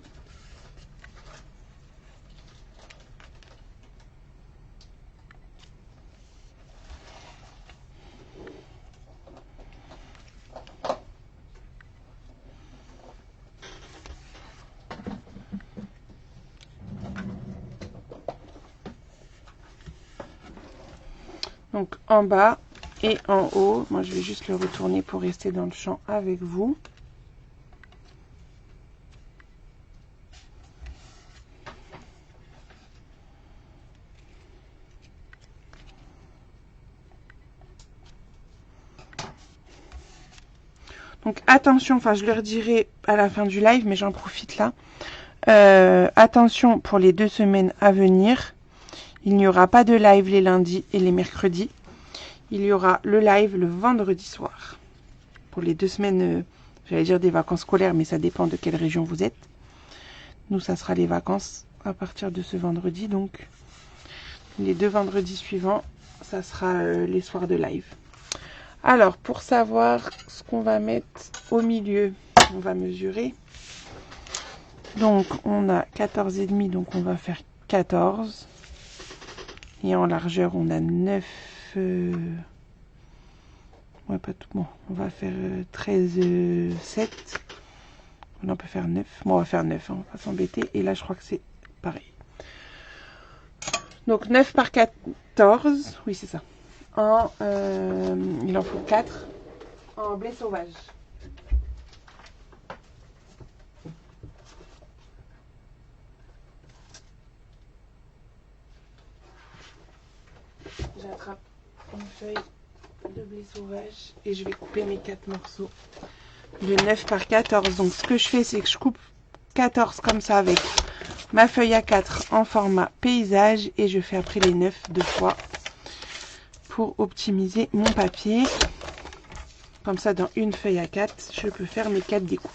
Donc en bas et en haut, moi je vais juste le retourner pour rester dans le champ avec vous. Donc attention, enfin je leur dirai à la fin du live, mais j'en profite là. Attention pour les 2 semaines à venir. Il n'y aura pas de live les lundis et les mercredis. Il y aura le live le vendredi soir. Pour les 2 semaines, j'allais dire des vacances scolaires, mais ça dépend de quelle région vous êtes. Nous, ça sera les vacances à partir de ce vendredi. Donc, les 2 vendredis suivants, ça sera les soirs de live. Alors, pour savoir ce qu'on va mettre au milieu, on va mesurer. Donc, on a 14,5, donc on va faire 14. Et en largeur, on a 9. Ouais, pas tout. Bon, on va faire 13, 7. On peut faire 9. Bon, on va faire 9, hein, on va pas s'embêter. Et là, je crois que c'est pareil. Donc, 9 par 14. Oui, c'est ça. Il en faut 4 en blé sauvage. j'attrape une feuille de blé sauvage et je vais couper mes 4 morceaux de 9 par 14. Donc ce que je fais, c'est que je coupe 14 comme ça avec ma feuille A4 en format paysage et je fais après les 9 deux fois pour optimiser mon papier. Comme ça, dans une feuille A4, je peux faire mes 4 découpes.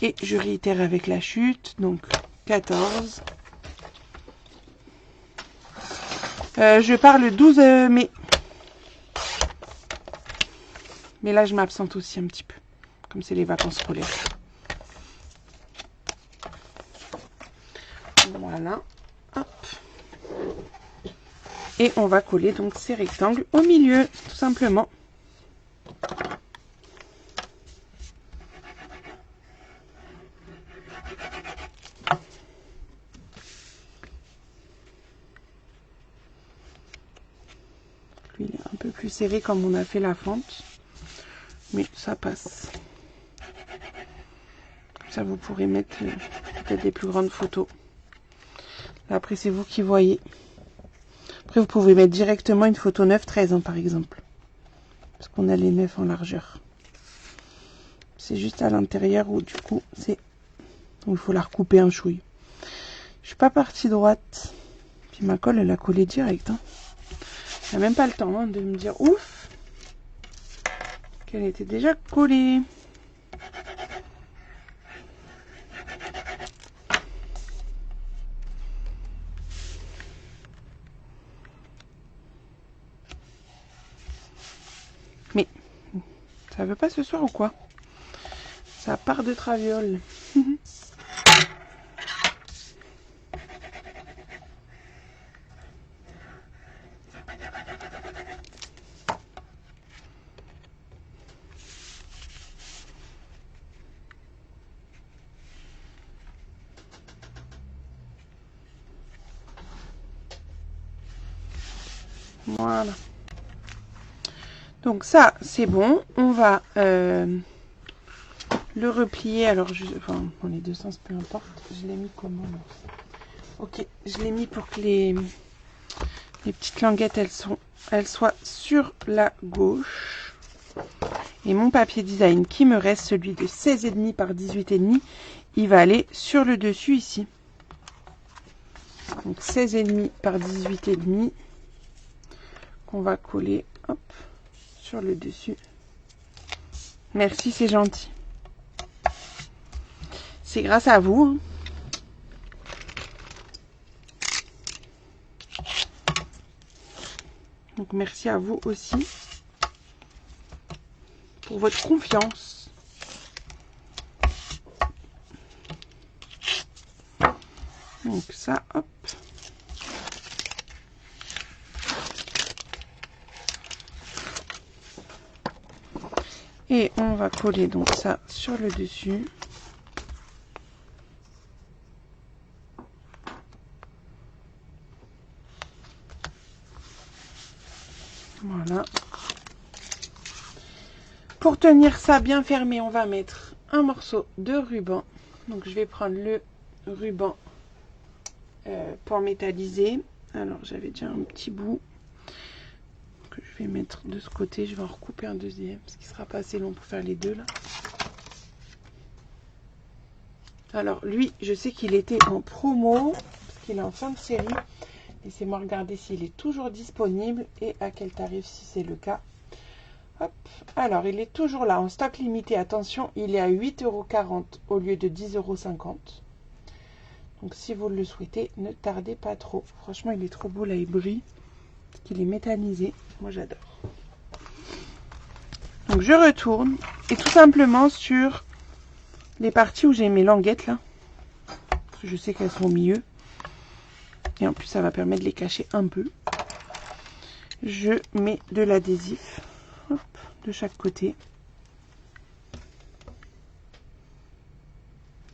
Et je réitère avec la chute, donc 14. Je pars le 12 mai. Mais là, je m'absente aussi un petit peu, comme c'est les vacances scolaires. Voilà. Hop. Et on va coller donc ces rectangles au milieu, tout simplement. Lui, il est un peu plus serré comme on a fait la fente, mais ça passe. Ça, vous pourrez mettre peut-être des plus grandes photos. Là, après, c'est vous qui voyez. Après, vous pouvez mettre directement une photo 9-13, hein, par exemple. Parce qu'on a les 9 en largeur. C'est juste à l'intérieur où, du coup, c'est... il faut la recouper un chouille. Je suis pas partie droite. Puis ma colle, elle a collé direct. Hein. Elle n'a même pas le temps de me dire ouf qu'elle était déjà collée. Mais ça veut pas ce soir ou quoi? Ça part de traviole. Voilà. Donc ça, c'est bon. On va le replier. Alors, enfin, dans les deux sens, peu importe. Je l'ai mis comment là? Ok, je l'ai mis pour que les petites languettes, elles soient sur la gauche. Et mon papier design qui me reste, celui de 16,5 par 18,5, il va aller sur le dessus ici. Donc 16,5 par 18,5 qu'on va coller, hop, sur le dessus. Merci, c'est gentil. C'est grâce à vous. Hein. Donc merci à vous aussi pour votre confiance. Donc ça, hop. Et on va coller donc ça sur le dessus. Voilà. Pour tenir ça bien fermé, on va mettre un morceau de ruban. Donc je vais prendre le ruban pour métalliser. Alors j'avais déjà un petit bout que je vais mettre de ce côté. Je vais en recouper un deuxième parce qu'il sera pas assez long pour faire les deux là. Alors lui, je sais qu'il était en promo parce qu'il est en fin de série. Laissez-moi regarder s'il est toujours disponible et à quel tarif si c'est le cas. Hop. Alors, il est toujours là en stock limité. Attention, il est à 8,40 € au lieu de 10,50 €. Donc, si vous le souhaitez, ne tardez pas trop. Franchement, il est trop beau là, il brille. Parce qu'il est métallisé. Moi, j'adore. Donc, je retourne. Et tout simplement sur les parties où j'ai mes languettes là. Parce que je sais qu'elles sont au milieu. Et en plus, ça va permettre de les cacher un peu. Je mets de l'adhésif. Hop, de chaque côté.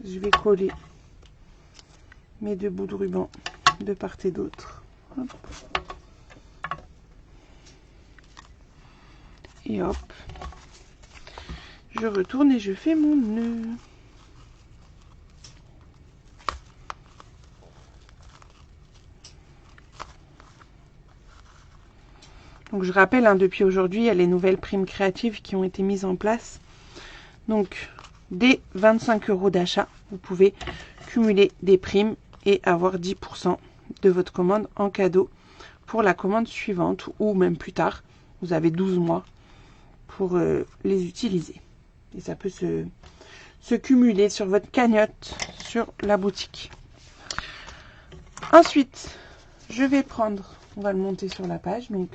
Je vais coller mes deux bouts de ruban de part et d'autre. Et hop. Je retourne et je fais mon nœud. Donc je rappelle, hein, depuis aujourd'hui, il y a les nouvelles primes créatives qui ont été mises en place. Donc dès 25 € d'achat, vous pouvez cumuler des primes et avoir 10% de votre commande en cadeau pour la commande suivante ou même plus tard. Vous avez 12 mois pour les utiliser. Et ça peut se cumuler sur votre cagnotte sur la boutique. Ensuite, je vais prendre, on va le monter sur la page, donc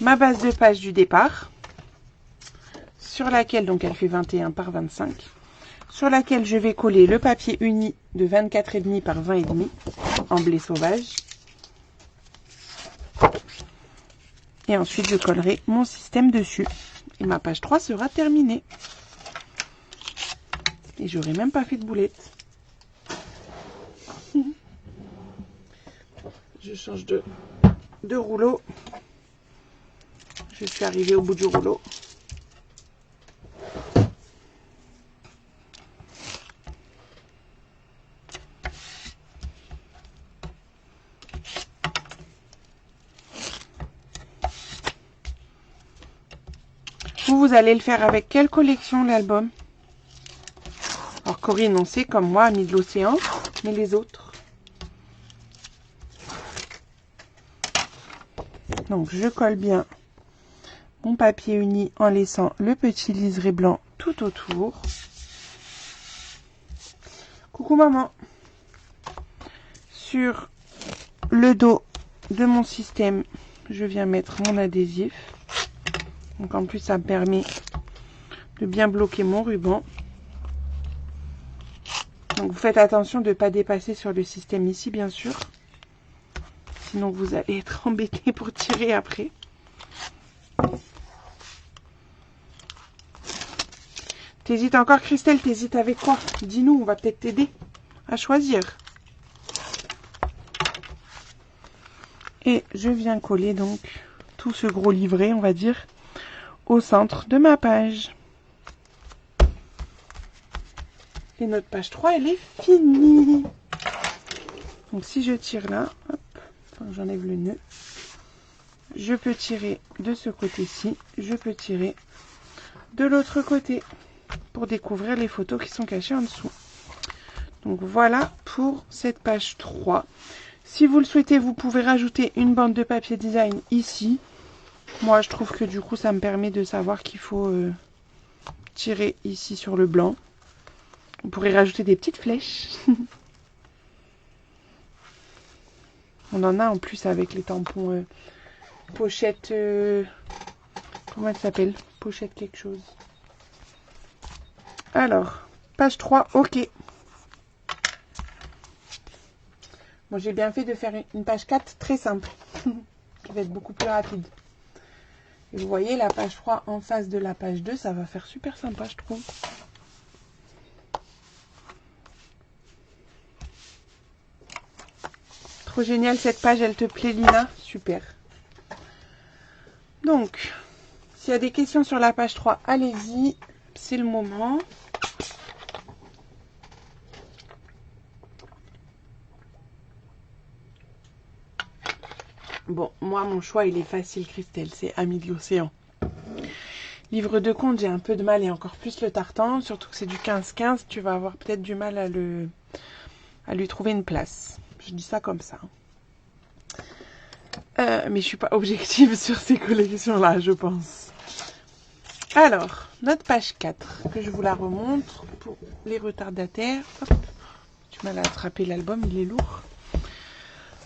ma base de page du départ, sur laquelle, donc elle fait 21 par 25, sur laquelle je vais coller le papier uni de 24,5 par 20,5 en blé sauvage. Et ensuite, je collerai mon système dessus. Et ma page 3 sera terminée. Et j'aurai même pas fait de boulettes. Je change de rouleau. Je suis arrivée au bout du rouleau. Vous allez le faire avec quelle collection, l'album? Alors Corinne, on sait comme moi, Amis de l'Océan, mais les autres. Donc je colle bien mon papier uni en laissant le petit liseré blanc tout autour. Coucou maman. Sur le dos de mon système, je viens mettre mon adhésif. Donc en plus, ça me permet de bien bloquer mon ruban. Donc vous faites attention de ne pas dépasser sur le système ici, bien sûr. Sinon, vous allez être embêté pour tirer après. T'hésites encore, Christelle? T'hésites avec quoi? Dis-nous, on va peut-être t'aider à choisir. Et je viens coller donc tout ce gros livret, on va dire, au centre de ma page. Et notre page 3, elle est finie. Donc si je tire là, hop, j'enlève le nœud. Je peux tirer de ce côté-ci, je peux tirer de l'autre côté pour découvrir les photos qui sont cachées en dessous. Donc voilà pour cette page 3. Si vous le souhaitez, vous pouvez rajouter une bande de papier design ici. Moi, je trouve que du coup, ça me permet de savoir qu'il faut tirer ici sur le blanc. Vous pourrez rajouter des petites flèches. On en a en plus avec les tampons pochette. Comment elle s'appelle? Pochette quelque chose. Alors, page 3, ok. Bon, j'ai bien fait de faire une page 4 très simple. Qui va être beaucoup plus rapide. Et vous voyez, la page 3 en face de la page 2, ça va faire super sympa, je trouve. Trop génial cette page, elle te plaît, Lina? Super. Donc, s'il y a des questions sur la page 3, allez-y, c'est le moment. Bon, moi, mon choix, il est facile, Christelle, c'est Amis de l'Océan. Livre de compte, j'ai un peu de mal et encore plus le tartan, surtout que c'est du 15-15, tu vas avoir peut-être du mal à lui trouver une place. Je dis ça comme ça. Mais je suis pas objective sur ces collections-là, je pense. Alors, notre page 4, que je vous la remontre pour les retardataires. Hop, du mal à attraper l'album, il est lourd.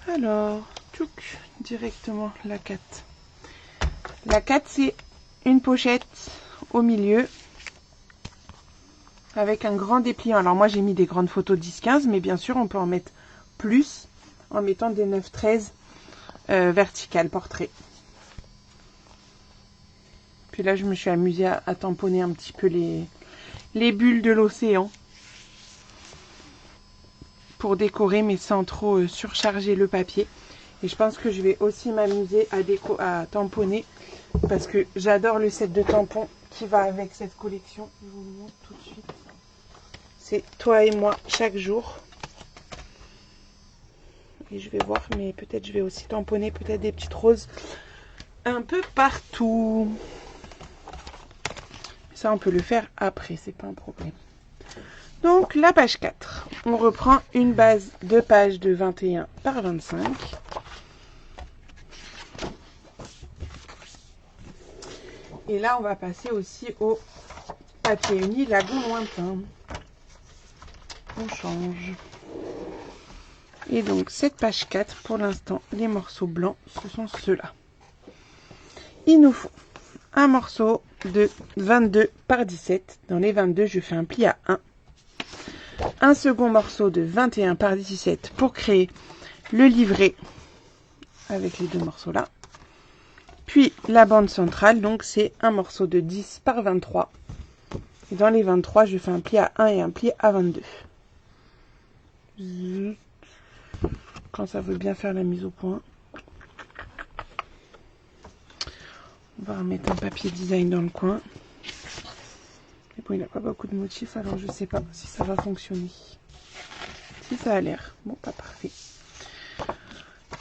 Alors, tchouk, directement la 4. La 4, c'est une pochette au milieu avec un grand dépliant. Alors moi, j'ai mis des grandes photos 10-15, mais bien sûr, on peut en mettre plus en mettant des 9-13 verticales portrait. Puis là, je me suis amusée à tamponner un petit peu les bulles de l'océan pour décorer, mais sans trop surcharger le papier. Et je pense que je vais aussi m'amuser à tamponner parce que j'adore le set de tampons qui va avec cette collection. Je vous le montre tout de suite. C'est toi et moi chaque jour. Et je vais voir, mais peut-être je vais aussi tamponner peut-être des petites roses un peu partout. Ça, on peut le faire après, c'est pas un problème. Donc, la page 4. On reprend une base de page de 21 par 25. Et là, on va passer aussi au papier uni lagon lointain. On change. Et donc, cette page 4, pour l'instant, les morceaux blancs, ce sont ceux-là. Il nous faut un morceau de 22 par 17. Dans les 22, je fais un pli à 1. Un second morceau de 21 par 17 pour créer le livret avec les deux morceaux là. Puis la bande centrale, donc c'est un morceau de 10 par 23. Et dans les 23, je fais un pli à 1 et un pli à 22. Quand ça veut bien faire la mise au point. On va remettre un papier design dans le coin. Et bon, il n'a pas beaucoup de motifs, alors je ne sais pas si ça va fonctionner. Si ça a l'air. Bon, pas parfait.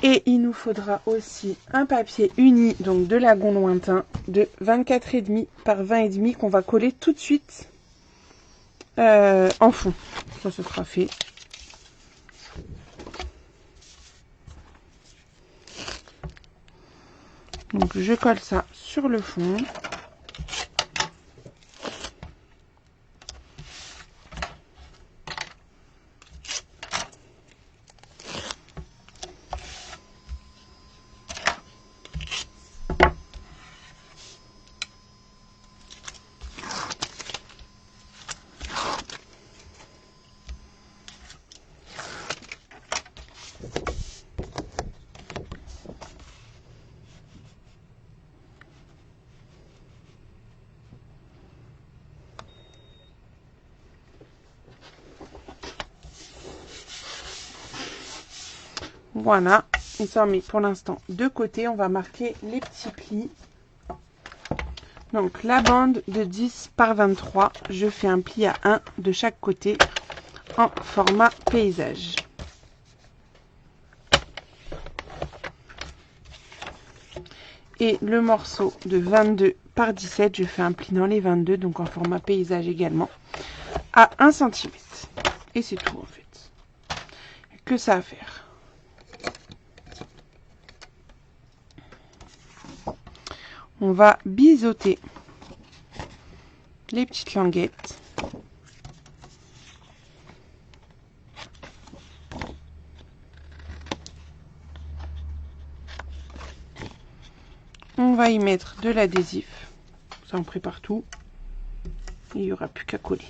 Et il nous faudra aussi un papier uni, donc de lagon lointain, de 24,5 par 20,5 qu'on va coller tout de suite en fond. Ça, ce sera fait. Donc je colle ça sur le fond. Voilà, et ça met pour l'instant de côté. On va marquer les petits plis. Donc la bande de 10 par 23, je fais un pli à 1 de chaque côté en format paysage. Et le morceau de 22 par 17, je fais un pli dans les 22, donc en format paysage également, à 1 cm. Et c'est tout en fait. Que ça à faire. On va biseauter les petites languettes. On va y mettre de l'adhésif. Ça on prépare tout. Il n'y aura plus qu'à coller.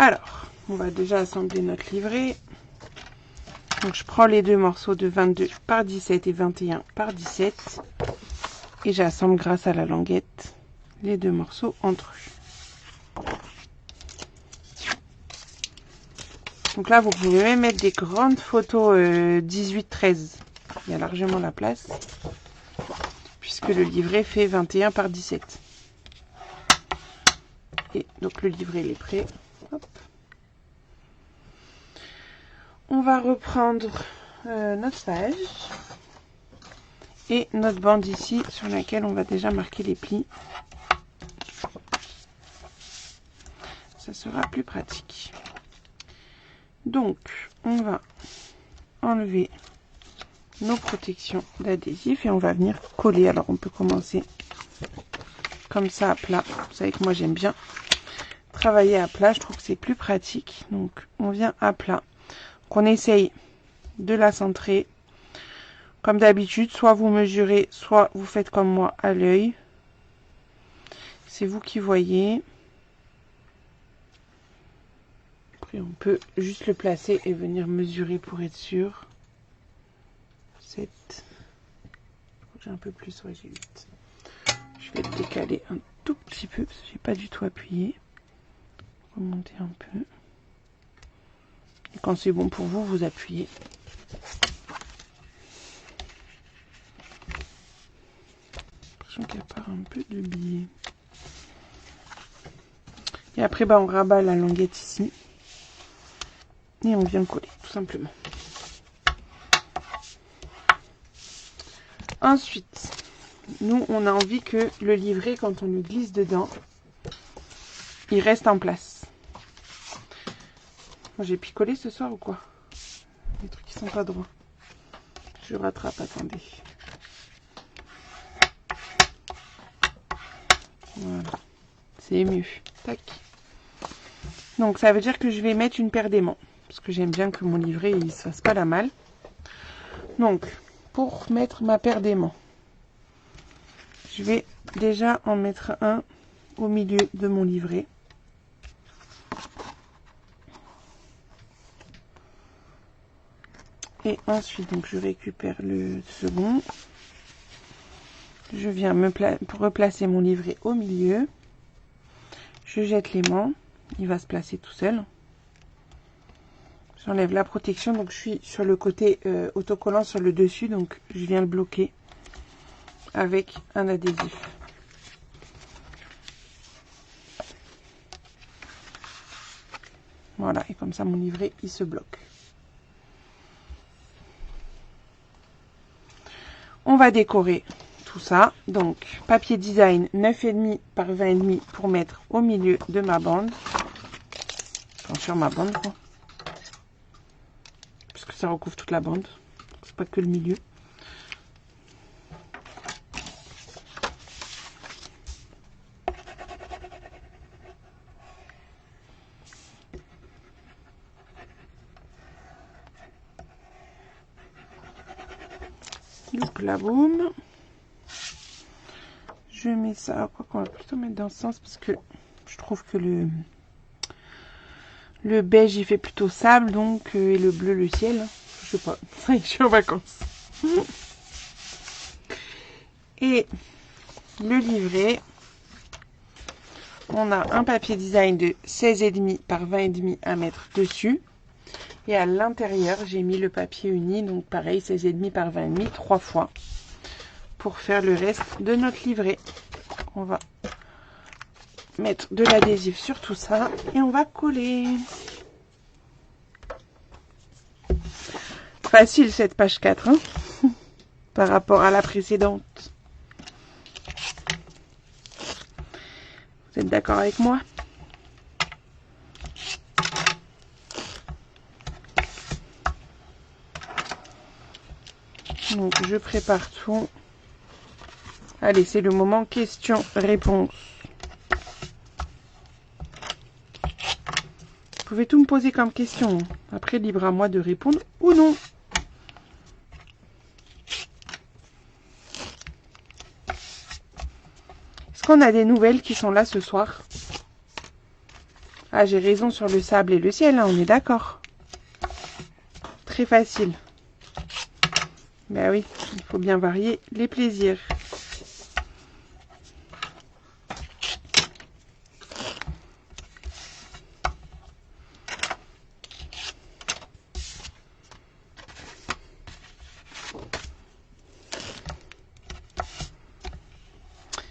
Alors, on va déjà assembler notre livret. Donc je prends les deux morceaux de 22 par 17 et 21 par 17 et j'assemble grâce à la languette les deux morceaux entre eux. Donc là vous pouvez même mettre des grandes photos 18-13, il y a largement la place puisque le livret fait 21 par 17. Et donc le livret il est prêt. Hop. On va reprendre notre page et notre bande ici sur laquelle on va déjà marquer les plis. Ça sera plus pratique. Donc, on va enlever nos protections d'adhésif et on va venir coller. Alors, on peut commencer comme ça à plat. Vous savez que moi, j'aime bien travailler à plat. Je trouve que c'est plus pratique. Donc, on vient à plat. On essaye de la centrer comme d'habitude, soit vous mesurez, soit vous faites comme moi à l'œil. C'est vous qui voyez. Après, on peut juste le placer et venir mesurer pour être sûr. 7. J'ai un peu plus, ouais, j'ai 8. Je vais le décaler un tout petit peu parce que j'ai pas du tout appuyé. Remonter un peu. Et quand c'est bon pour vous, vous appuyez. J'ai l'impression qu'il y a pas un peu de biais. Et après, on rabat la languette ici. Et on vient coller, tout simplement. Ensuite, nous, on a envie que le livret, quand on le glisse dedans, il reste en place. J'ai picolé ce soir ou quoi? Les trucs qui sont pas droits. Je rattrape, attendez. Voilà. C'est mieux. Tac. Donc, ça veut dire que je vais mettre une paire d'aimants. Parce que j'aime bien que mon livret, il ne se fasse pas la malle. Donc, pour mettre ma paire d'aimants, je vais déjà en mettre un au milieu de mon livret. Et ensuite, donc, je récupère le second. Je viens replacer mon livret au milieu. Je jette l'aimant. Il va se placer tout seul. J'enlève la protection. Donc, je suis sur le côté autocollant sur le dessus. Donc, je viens le bloquer avec un adhésif. Voilà. Et comme ça, mon livret, il se bloque. On va décorer tout ça. Donc, papier design 9,5 par 20,5 pour mettre au milieu de ma bande. Enfin, sur ma bande, quoi. Parce que ça recouvre toute la bande. C'est pas que le milieu. Donc là, boum. Je mets ça, quoi qu'on va plutôt mettre dans ce sens parce que je trouve que le beige il fait plutôt sable, donc et le bleu le ciel. Je sais pas, ça y est, je suis en vacances. Et le livret, on a un papier design de 16,5 par 20,5 à mettre dessus. Et à l'intérieur, j'ai mis le papier uni, donc pareil, 16,5 par 20,5, 3 fois. Pour faire le reste de notre livret. On va mettre de l'adhésif sur tout ça et on va coller. Facile cette page 4 hein, par rapport à la précédente. Vous êtes d'accord avec moi? Donc je prépare tout. Allez, c'est le moment question-réponse. Vous pouvez tout me poser comme question. Après, libre à moi de répondre ou non. Est-ce qu'on a des nouvelles qui sont là ce soir? Ah, j'ai raison sur le sable et le ciel, hein, on est d'accord. Très facile. Ben oui, il faut bien varier les plaisirs.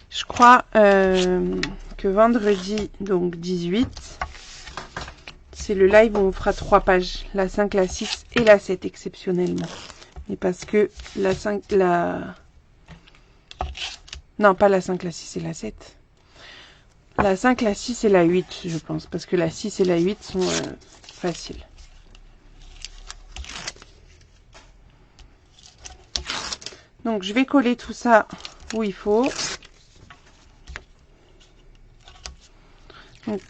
Je crois que vendredi, donc 18, c'est le live où on fera 3 pages, la 5, la 6 et la 7 exceptionnellement. Et parce que la 5, non, pas la 5, la 6 et la 7. La 5, la 6 et la 8, je pense. Parce que la 6 et la 8 sont faciles. Donc, je vais coller tout ça où il faut. Donc,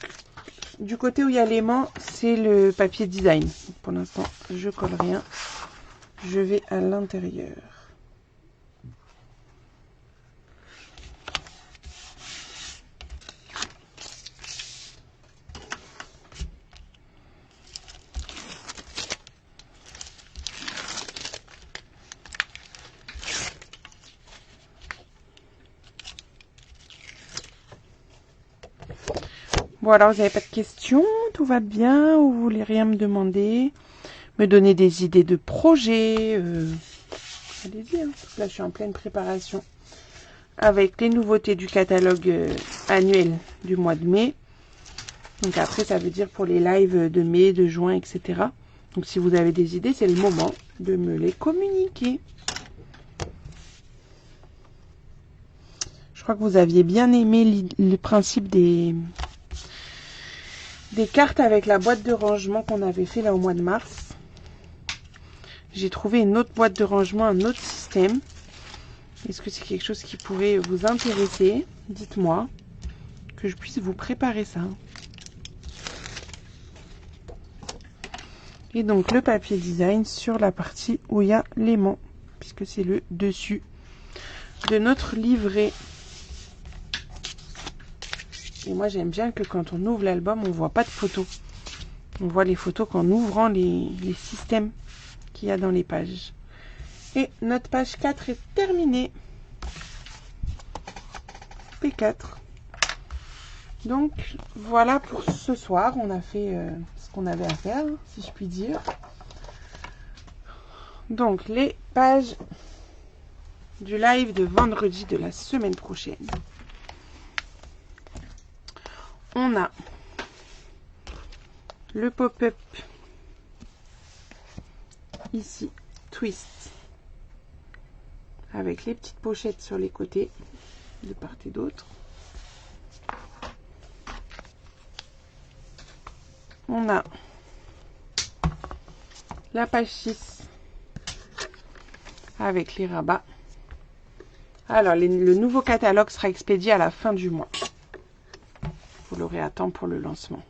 du côté où il y a l'aimant, c'est le papier design. Donc, pour l'instant, je colle rien. Je vais à l'intérieur. Voilà, vous n'avez pas de questions? tout va bien ou vous voulez rien me demander, me donner des idées de projets, allez-y, hein. Là je suis en pleine préparation avec les nouveautés du catalogue annuel du mois de mai. Donc après ça veut dire pour les lives de mai, de juin, etc. Donc si vous avez des idées, c'est le moment de me les communiquer. Je crois que vous aviez bien aimé le principe des cartes avec la boîte de rangement qu'on avait fait là au mois de mars. J'ai trouvé une autre boîte de rangement, un autre système. Est-ce que c'est quelque chose qui pourrait vous intéresser? Dites-moi, que je puisse vous préparer ça. Et donc le papier design sur la partie où il y a l'aimant, puisque c'est le dessus de notre livret. Et moi j'aime bien que quand on ouvre l'album, on ne voit pas de photos. On voit les photos qu'en ouvrant les systèmes qu'il y a dans les pages. Et notre page 4 est terminée. P4. Donc voilà pour ce soir. On a fait ce qu'on avait à faire, si je puis dire. Donc les pages du live de vendredi de la semaine prochaine. On a le pop-up ici, twist, avec les petites pochettes sur les côtés, de part et d'autre. On a la page 6 avec les rabats. Alors, le nouveau catalogue sera expédié à la fin du mois. Vous l'aurez à temps pour le lancement.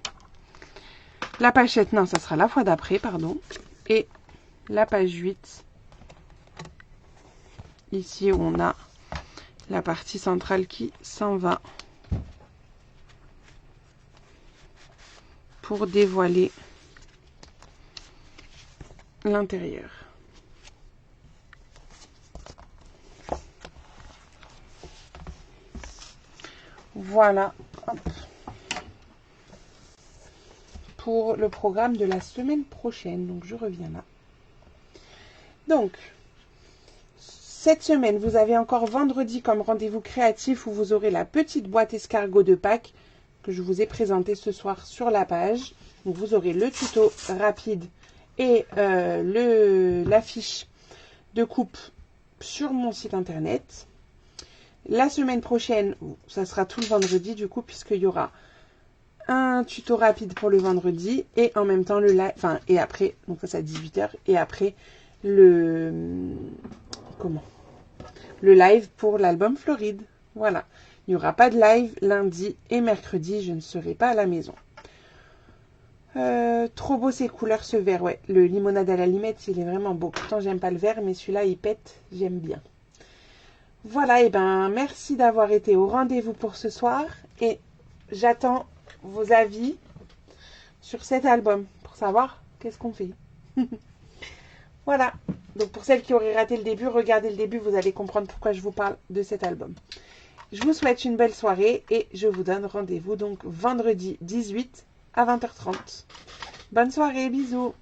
La page 7, non, ça sera la fois d'après, pardon. Et la page 8, ici où on a la partie centrale qui s'en va pour dévoiler l'intérieur. Voilà. Hop. Pour le programme de la semaine prochaine. Donc, je reviens là. Donc, cette semaine, vous avez encore vendredi comme rendez-vous créatif où vous aurez la petite boîte escargot de Pâques que je vous ai présentée ce soir sur la page. Donc, vous aurez le tuto rapide et la fiche de coupe sur mon site internet. La semaine prochaine, ça sera tout le vendredi du coup, puisqu'il y aura un tuto rapide pour le vendredi et en même temps le live, enfin, et après, donc ça c'est à 18 h, et après le live pour l'album Floride. Voilà. Il n'y aura pas de live lundi et mercredi, je ne serai pas à la maison. Trop beau ces couleurs, ce vert, ouais. Le limonade à la limette, il est vraiment beau. Pourtant, j'aime pas le vert, mais celui-là, il pète, j'aime bien. Voilà, et ben merci d'avoir été au rendez-vous pour ce soir. Et j'attends vos avis sur cet album pour savoir qu'est-ce qu'on fait. Voilà. Donc pour celles qui auraient raté le début, regardez le début, vous allez comprendre pourquoi je vous parle de cet album. Je vous souhaite une belle soirée et je vous donne rendez-vous donc vendredi 18 à 20 h 30. Bonne soirée, bisous.